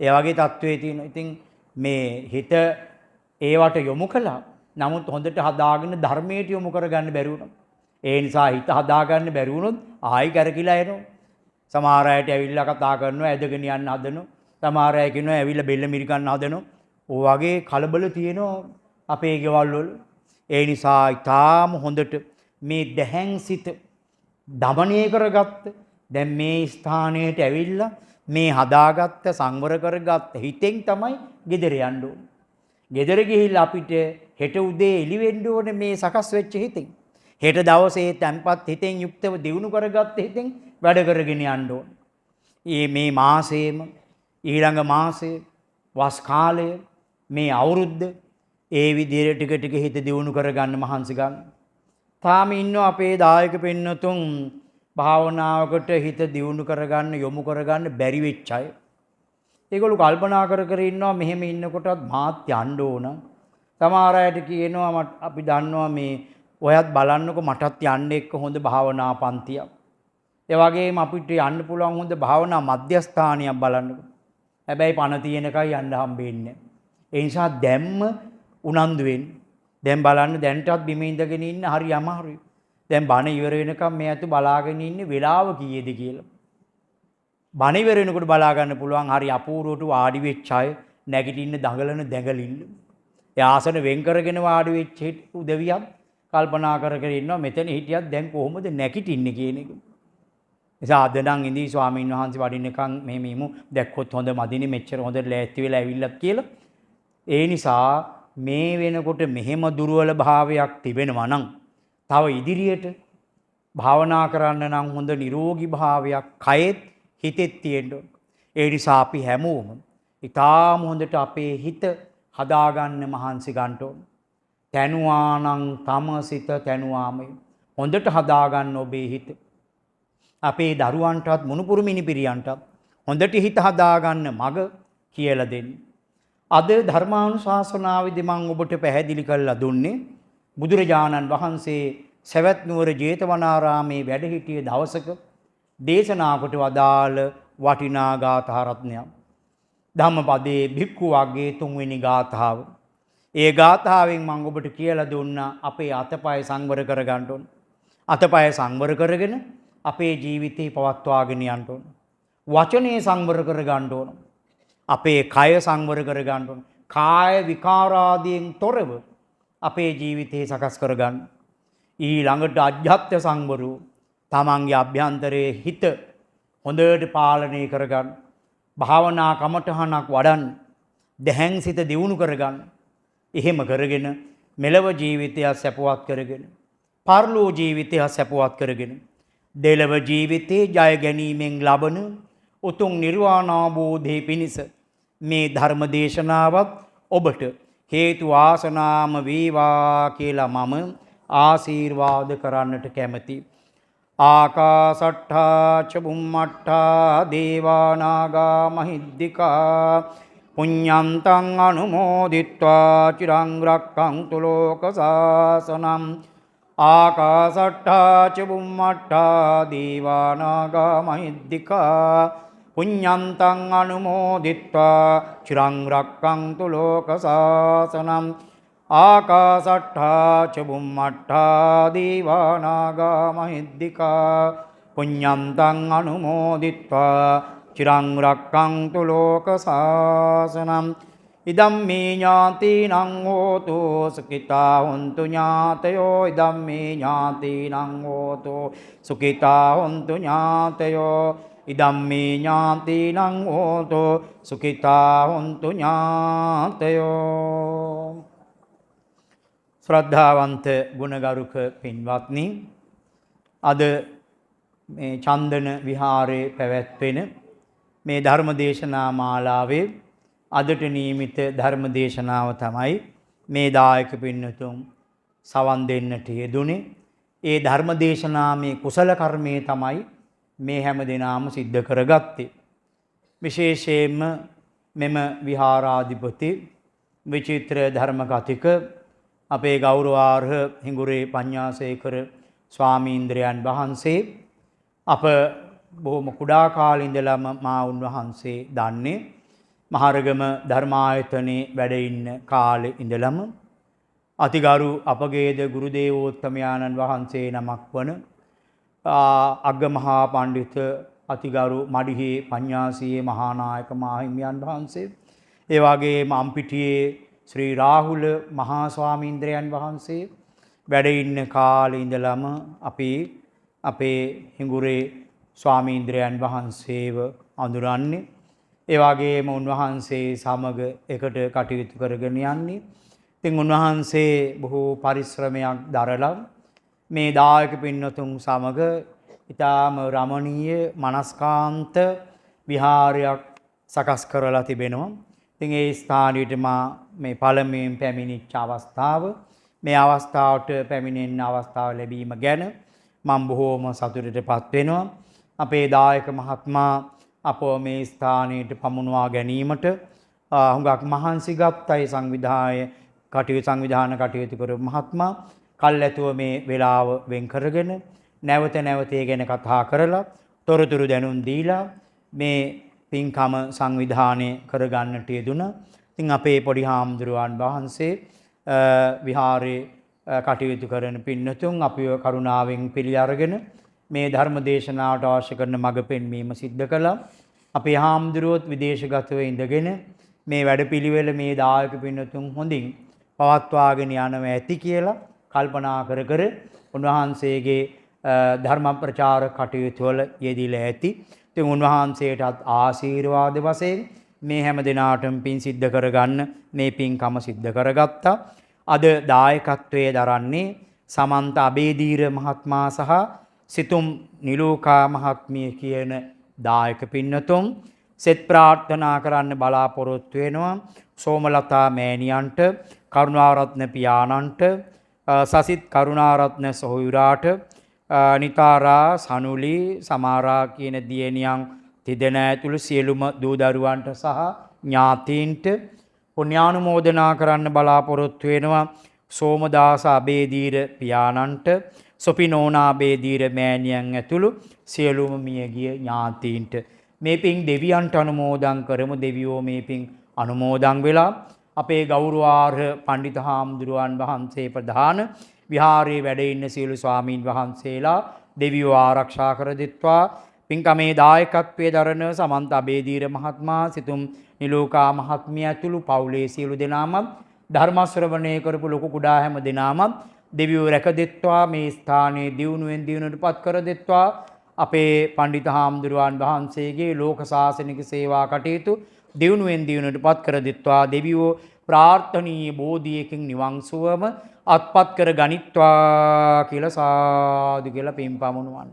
ඒ වගේ තත්ත්වයේ තියෙනවා. ඉතින් මේ හිත ඒවට යොමු කළා. නමුත් හොඳට හදාගෙන ධර්මයට යොමු කරගන්න බැරි වුණා. ඒ නිසා හිත හදාගන්න බැරි වුණොත් ආයි කරකිලා එනවා. සමහර අයට ඇවිල්ලා කතා කරනවා ඇදගෙන යන්න හදනවා. සමහර අය කියනවා ඇවිල්ලා බෙල්ල මිරිකන්න හදනවා. ඔය වගේ කලබල තියෙනවා අපේ ගෙවල් වල. ඒ නිසා ඊටාම හොඳට මේ දැහැන් සිත දමණය කරගත්ත දැන් මේ ස්ථානයට ඇවිල්ලා මේ හදාගත්ත සංවර කරගත්ත හිතෙන් තමයි ගෙදර යන්න ඕනේ. ගෙදර ගිහිල්ලා අපිට හෙට උදේ එළි වෙන්න ඕනේ මේ සකස් වෙච්ච හිතෙන්. හෙට දවසේ තැම්පත් හිතෙන් යුක්තව දිනු කරගත්ත හිතෙන් වැඩ කරගෙන යන්න ඕනේ. මේ මාසෙම ඊළඟ මාසයේ වස් කාලය මේ අවුරුද්ද ඒ විදිහට ටික ටික හිත දියුණු කරගන්න මහන්සි ගන්න. තාම ඉන්නවා අපේ දායක පින්නතුන් භාවනාවකට හිත දියුණු කරගන්න යොමු කරගන්න බැරි වෙච්ච අය. ඒගොල්ලෝ කල්පනා කර කර ඉන්නවා මෙහෙම ඉන්නකොටත් මාත් යන්න ඕන. සමහර අයට කියනවා අපි දන්නවා මේ ඔයත් බලන්නකො මටත් යන්න එක්ක හොඳ භාවනා පන්තියක්. ඒ වගේම අපිට යන්න පුළුවන් හොඳ භාවනා මධ්‍යස්ථානයක් බලන්නකො. හැබැයි පණ තියෙනකයි යන්න හම්බෙන්නේ. ඒ නිසා දැම්ම උනන්දු වෙන්න. දැන් බලන්න දැන්ටත් බිම ඉඳගෙන ඉන්න හරි අමාරුයි. දැන් බණ ඉවර වෙනකම් මේ අතු බලාගෙන ඉන්නේ වෙලාව කීයේද කියලා. බණ ඉවර වෙනකොට බලා ගන්න පුළුවන් හරි අපූර්වට වාඩි වෙච්ච අය නැගිටින්න දඟලන දැඟලිල්ල. ඒ ආසන වෙන් කරගෙන වාඩි වෙච්ච උදවියක් කල්පනා කර කර ඉන්නවා මෙතන හිටියත් දැන් කොහොමද නැගිටින්නේ කියන එක. නිසා අද නම් ඉඳී ස්වාමීන් වහන්සේ වඩින්නකම් මෙහෙම ඉමු දැක්කොත් හොඳ මදිනේ මෙච්චර හොඳට ලෑස්ති වෙලා ඇවිල්ලත් කියලා. ඒ නිසා මේ වෙනකොට මෙහෙම දුර්වල භාවයක් තිබෙනවා නම් තව ඉදිරියට භාවනා කරන්න නම් හොඳ නිරෝගී භාවයක් කයෙත් හිතෙත් තියෙන්න ඕන. ඒ නිසා අපි හැමෝම ඊටාම හොඳට අපේ හිත හදාගන්න මහන්සි ගන්න ඕන. තනුවා නම් තම සිත තනුවාමයි. හොඳට හදාගන්න ඔබේ හිත. අපේ දරුවන්ටත් මුණුපුරු මිනිපිරියන්ටත් හොඳට හිත හදාගන්න මග කියලා දෙන්න. අද ධර්මානුශාසනාවේදී මම ඔබට පැහැදිලි කරලා දුන්නේ බුදුරජාණන් වහන්සේ සවැත් නුවර ජේතවනාරාමේ වැඩ සිටිය දවසක දේශනා කොට වදාළ වටිනා ගාථා රත්නයක්. ධම්මපදයේ භික්ඛු වර්ගයේ 3 වෙනි ගාථාව. ඒ ගාථාවෙන් මම ඔබට කියලා දුන්නා අපේ අතපය සංවර කරගන්න ඕන. අතපය සංවර කරගෙන අපේ ජීවිතේ පවත්වාගෙන යන්න ඕන. වචනේ සංවර කරගන්න ඕන. අපේ කය සංවර කරගන්න ඕන. කාය විකාරාදීන් තොරව අපේ ජීවිතේ සකස් කරගන්න. ඊළඟට අධ්‍යාත්ම සංවරු තමන්ගේ අභ්‍යන්තරයේ හිත හොඳට පාලනය කරගන්න. භාවනා කමඨහනක් වඩන්න. දැහැන් සිත දියුණු කරගන්න. එහෙම කරගෙන මෙලව ජීවිතය සැපවත් කරගෙන පරලෝ ජීවිතය සැපවත් කරගෙන දෙලව ජීවිතේ ජය ගැනීමෙන් ලබන උතුම් නිර්වාණ අවබෝධයේ පිණිස මේ ධර්ම දේශනාවත් ඔබට හේතු ආසනාම වේවා කියලා මම ආශිර්වාද කරන්නට කැමැති. ආකාසට්ඨා ච බුම්මට්ඨා දේවා නාග මහිද්దికා පුඤ්ඤන්තං අනුමෝදිත්වා චිරං රක්ඛන්තු ලෝක සාසනං. ආකාසට්ඨා ච බුම්මට්ඨා දේවා නාග මහිද්దికා පුඤ්ඤන්තං අනුමෝදිත්වා චිරං රක්ඛන්තු ලෝක සාසනං. ආකාසට්ඨා ච බුම්මට්ඨා දේවා නාග මහිද්దికා පුඤ්ඤන්තං අනුමෝදිත්වා චිරං රක්ඛන්තු ලෝක සාසනං. ඉදම්මේ ඥාතිනං හෝතු සුඛිතා හොන්තු ඥාතයෝ. ඉදම්මේ ඥාතිනං හෝතු සුඛිතා හොන්තු ඥාතයෝ. ඉදම්මේ ඥාතිනං හෝතු සුඛිතා හොන්තු ඥාතයෝ. ශ්‍රද්ධාවන්ත ගුණගරුක පින්වත්නි, අද මේ චන්දන විහාරයේ පැවැත්වෙන මේ ධර්ම දේශනා මාලාවේ අදට නියමිත ධර්ම දේශනාව තමයි මේ දායක පින්නතුන් සවන් දෙන්නට යෙදුනේ. ඒ ධර්ම දේශනාවේ කුසල කර්මයේ තමයි මේ හැම දිනාම සිද්ධ කරගත්තේ. විශේෂයෙන්ම මෙම විහාරාධිපති විචිත්‍ර ධර්ම කතික අපේ ගෞරවාර්හ හිඟුරේ පඤ්ඤාසේකර ස්වාමීන්ද්‍රයන් වහන්සේ අප බොහොම කුඩා කාලේ ඉඳලම මා උන්වහන්සේ දන්නේ මහරගම ධර්මායතනයේ වැඩ ඉන්න කාලේ ඉඳලම අතිගරු අපගේද ගුරු දේවෝත්තමයාණන් වහන්සේ නමක් වන අග්ගමහා පඬිත අතිගරු මඩිහේ පඤ්ඤාසීයේ මහානායක මාහිමියන් වහන්සේ, ඒ වගේම අම්පිටියේ ශ්‍රී රාහුල මහා ස්වාමීන්ද්‍රයන් වහන්සේ වැඩ ඉන්න කාලේ ඉඳලම අපි අපේ හිඟුරේ ස්වාමීන්ද්‍රයන් වහන්සේව අඳුරන්නේ. ඒ වගේම උන්වහන්සේ සමග එකට කටයුතු කරගෙන යන්නේ. ඉතින් උන්වහන්සේ බොහෝ පරිශ්‍රමයක් දරලා මේ දායක පින්නතුන් සමග ඊටාම රමණීය මනස්කාන්ත විහාරයක් සකස් කරලා තිබෙනවා. ඉතින් ඒ ස්ථානෙට මේ පළමුවෙන් පැමිණිච්ච අවස්ථාව, මේ අවස්ථාවට පැමිණෙන්න අවස්ථාව ලැබීම ගැන මම බොහෝම සතුටටපත් වෙනවා. අපේ දායක මහත්මයා අපව මේ ස්ථානයට පමුණවා ගැනීමට හුඟක් මහන්සි ගත්තයි. සංවිධාන කටයුතු කරපු මහත්මයා කල්ැතුව මේ වෙලාව වෙන් කරගෙන නැවත නැවත ගැන කතා කරලා තොරතුරු දැනුම් දීලා මේ පින්කම සංවිධානය කරගන්නට යෙදුණා. ඉතින් අපේ පොඩි හාමුදුරුවන් වහන්සේ විහාරේ කටයුතු කරන පින්නතුන් අපිව කරුණාවෙන් පිළි අරගෙන මේ ධර්ම දේශනාවට අවශ්‍ය කරන මඟ පෙන්වීම සිද්ධ කළා. අපේ හාමුදුරුවොත් විදේශගතව ඉඳගෙන මේ වැඩපිළිවෙල මේ දායක පින්නතුන් හොඳින් පවත්වාගෙන යනවා ඇති කියලා කල්පනා කර කර උන්වහන්සේගේ ධර්ම ප්‍රචාර කටයුතු වල යෙදিলা ඇති. ඉතින් උන්වහන්සේටත් ආශිර්වාද වශයෙන් මේ හැම දිනාටම පින් සිද්ධ කරගන්න මේ පින්කම සිද්ධ කරගත්තා. අද දායකත්වයේ දරන්නේ සමන්ත අබේදීර මහත්මයා සහ සිතුම් නිලෝකා මහත්මිය කියන දායක පින්නතුන්. සෙත් ප්‍රාර්ථනා කරන්න බලාපොරොත්තු වෙනවා සෝමලතා මෑණියන්ට, කරුණාරත්න පියාණන්ට, සසිත් කරුණාරත්න සොහොයුරාට, නිතාරා සනුලි සමාරා කියන දියණියන් තිදෙන ඇතුළු සියලුම දූ දරුවන්ට සහ ඥාතීන්ට පුණ්‍යානුමෝදනා කරන්න බලාපොරොත්තු වෙනවා සෝමදාස අබේදීර පියාණන්ට සොපිනෝනා අබේදීර මෑණියන් ඇතුළු සියලුම මියගිය ඥාතීන්ට මේ පින් දෙවියන්ට අනුමෝදන් කරමු. දෙවියෝ මේ පින් අනුමෝදන් වෙලා අපේ ගෞරවාර්හ පඬිත හාමුදුරුවන් වහන්සේ ප්‍රධාන විහාරයේ වැඩ ඉන්න සියලු ස්වාමීන් වහන්සේලා දෙවියෝ ආරක්ෂා කර දෙත්වා. පින්කමේ දායකත්වයේ දරන සමන්ත අබේදීර මහත්මයා, සිතුම් නිලෝකා මහත්මිය ඇතුළු පවුලේ සියලු දෙනාම ධර්ම ශ්‍රවණය කරපු ලොකු කුඩා හැම දෙනාම දෙවියෝ රැක දෙත්වා. මේ ස්ථානයේ දියුණුවෙන් දියුණුවටපත් කර දෙත්වා. අපේ පඬිත හාමුදුරුවන් වහන්සේගේ ලෝක ශාසනික සේවා කටයුතු දියුණුවෙන් දියුණුවටපත් කර දෙත්වා. දෙවියෝ ප්‍රාර්ථනීය බෝධියකින් නිවන් සුවම අත්පත් කර ගනිත්වා කියලා සාදු කියලා පින් පමුණුවන්.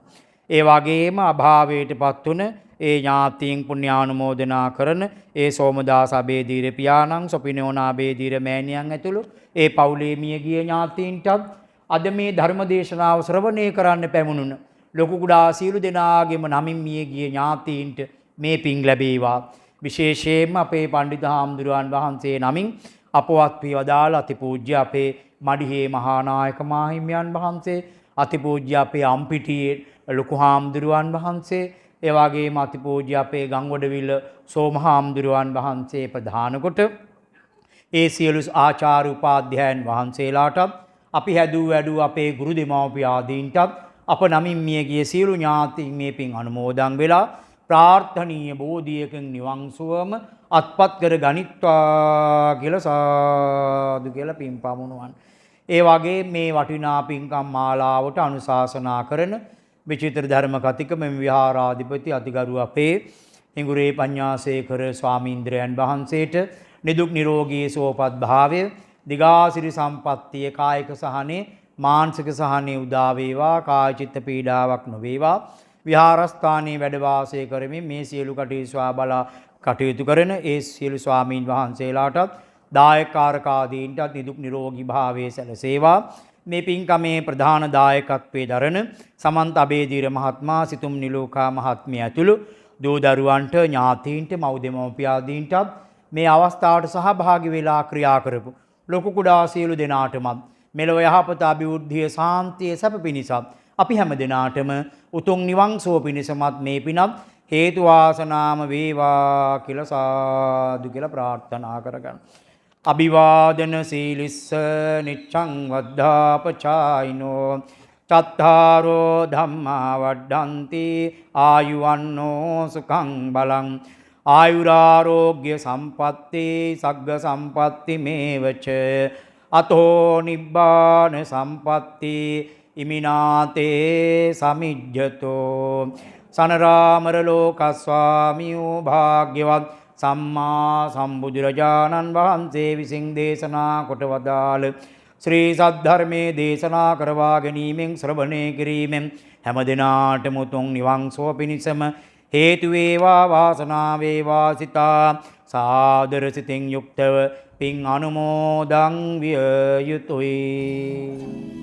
ඒ වගේම අභාවයටපත් වුණ ඒ ඥාතීන් පුණ්‍යානුමෝදනා කරන ඒ සෝමදාස අබේදීර පියාණන්, සොපිනෝනා අබේදීර මෑණියන් ඇතුළු ඒ පවුලේ මියගිය ඥාතීන්ටත් අද මේ ධර්ම දේශනාව ශ්‍රවණය කරන්න පැමුණුන ලොකු කුඩා සියලු දෙනාගේම නමින් මියගිය ඥාතීන්ට මේ පින් ලැබේවා. විශේෂයෙන්ම අපේ පඬිත හාමුදුරුවන් වහන්සේ නමින් අපවත් වී වදාළ අතිපූජ්‍ය අපේ මඩිහේ මහානායක මාහිමියන් වහන්සේ, අතිපූජ්‍ය අපේ අම්පිටියේ ලොකු හාමුදුරුවන් වහන්සේ, ඒ වගේම අතිපූජ්‍ය අපේ ගංගොඩවිල සෝම හාමුදුරුවන් වහන්සේ ප්‍රධාන කොට ඒ සියලු ආචාර්ය උපාධ්‍යයන් වහන්සේලාටත් අපි හැදූ වැඩූ අපේ ගුරු දෙමව්පිය ආදීන්ටත් අප නමින් මියගිය සියලු ඥාතීන් මේ පින් අනුමෝදන් වෙලා ප්‍රාර්ථනීය බෝධියකින් නිවන් සුවම අත්පත් කර ගනිත්වා කියලා සාදු කියලා පින් පමුණුවන්. ඒ වගේ මේ වටිනා පින්කම් මාලාවට අනුශාසනා කරන විචිත්‍ර ධර්ම කතික මෙම විහාරාධිපති අතිගරු අපේ හිඟුරේ පඤ්ඤාසේකර ස්වාමීන්ද්‍රයන් වහන්සේට නිදුක් නිරෝගී සුවපත් භාවය, දිගාසිරි සම්පත්තිය, කායික සහනේ මානසික සහනේ උදා වේවා, කාය චිත්ත පීඩාවක් නොවේවා. විහාරස්ථානයේ වැඩ වාසය කරමින් මේ සියලු කටයුතු ස්වාබලා කටයුතු කරන ඒ සියලු ස්වාමීන් වහන්සේලාටත් දායකාරකාදීන්ටත් නිදුක් නිරෝගී භාවයේ සැලසේවා. මේ පින්කමේ ප්‍රධාන දායකත්වයේ දරන සමන්ත අබේදීර මහත්මයා, සිතුම් නිලෝකා මහත්මිය ඇතුළු දූ දරුවන්ට, ඥාතීන්ට, මව් දෙමව්පියාදීන්ටත් මේ අවස්ථාවට සහභාගී වෙලා ක්‍රියා කරපු ලොකු කුඩා සියලු දෙනාටම මෙලොව යහපත, අභිවෘද්ධිය, සාන්තිය, සැප පිණිසත් අපි හැම දෙනාටම උතුම් නිවන් සුව පිණිසමත් මේ පිනත් හේතු වාසනාම වේවා කියලා සාදු කියලා ප්‍රාර්ථනා කරගන්න. අභිවාදන සීලිස්ස නිච්ඡං වද්ධාපචායිනෝ චත්තාරෝ ධම්මා වඩ්ඩන්ති ආයුවන්නෝ සුඛං බලං ආයුරාරෝග්‍ය සම්පatti සග්ග සම්පatti මේවච අතෝ නිබ්බාන සම්පatti ඉමිනාතේ සමිජ්ජතෝ සනරාමර ලෝකස්වාමියෝ භාග්‍යවත් සම්මා සම්බුදුරජාණන් වහන්සේ විසින් දේශනා කොට වදාළ ශ්‍රී සද්ධර්මයේ දේශනා කරවා ගැනීමෙන්, ශ්‍රවණය කිරීමෙන් හැම දිනාටම උතුම් නිවන් සුව පිණිසම හේතු වේවා, වාසනාව වේවා සිතා සාදර සිතින් යුක්තව පින් අනුමෝදන් විය යුතුය.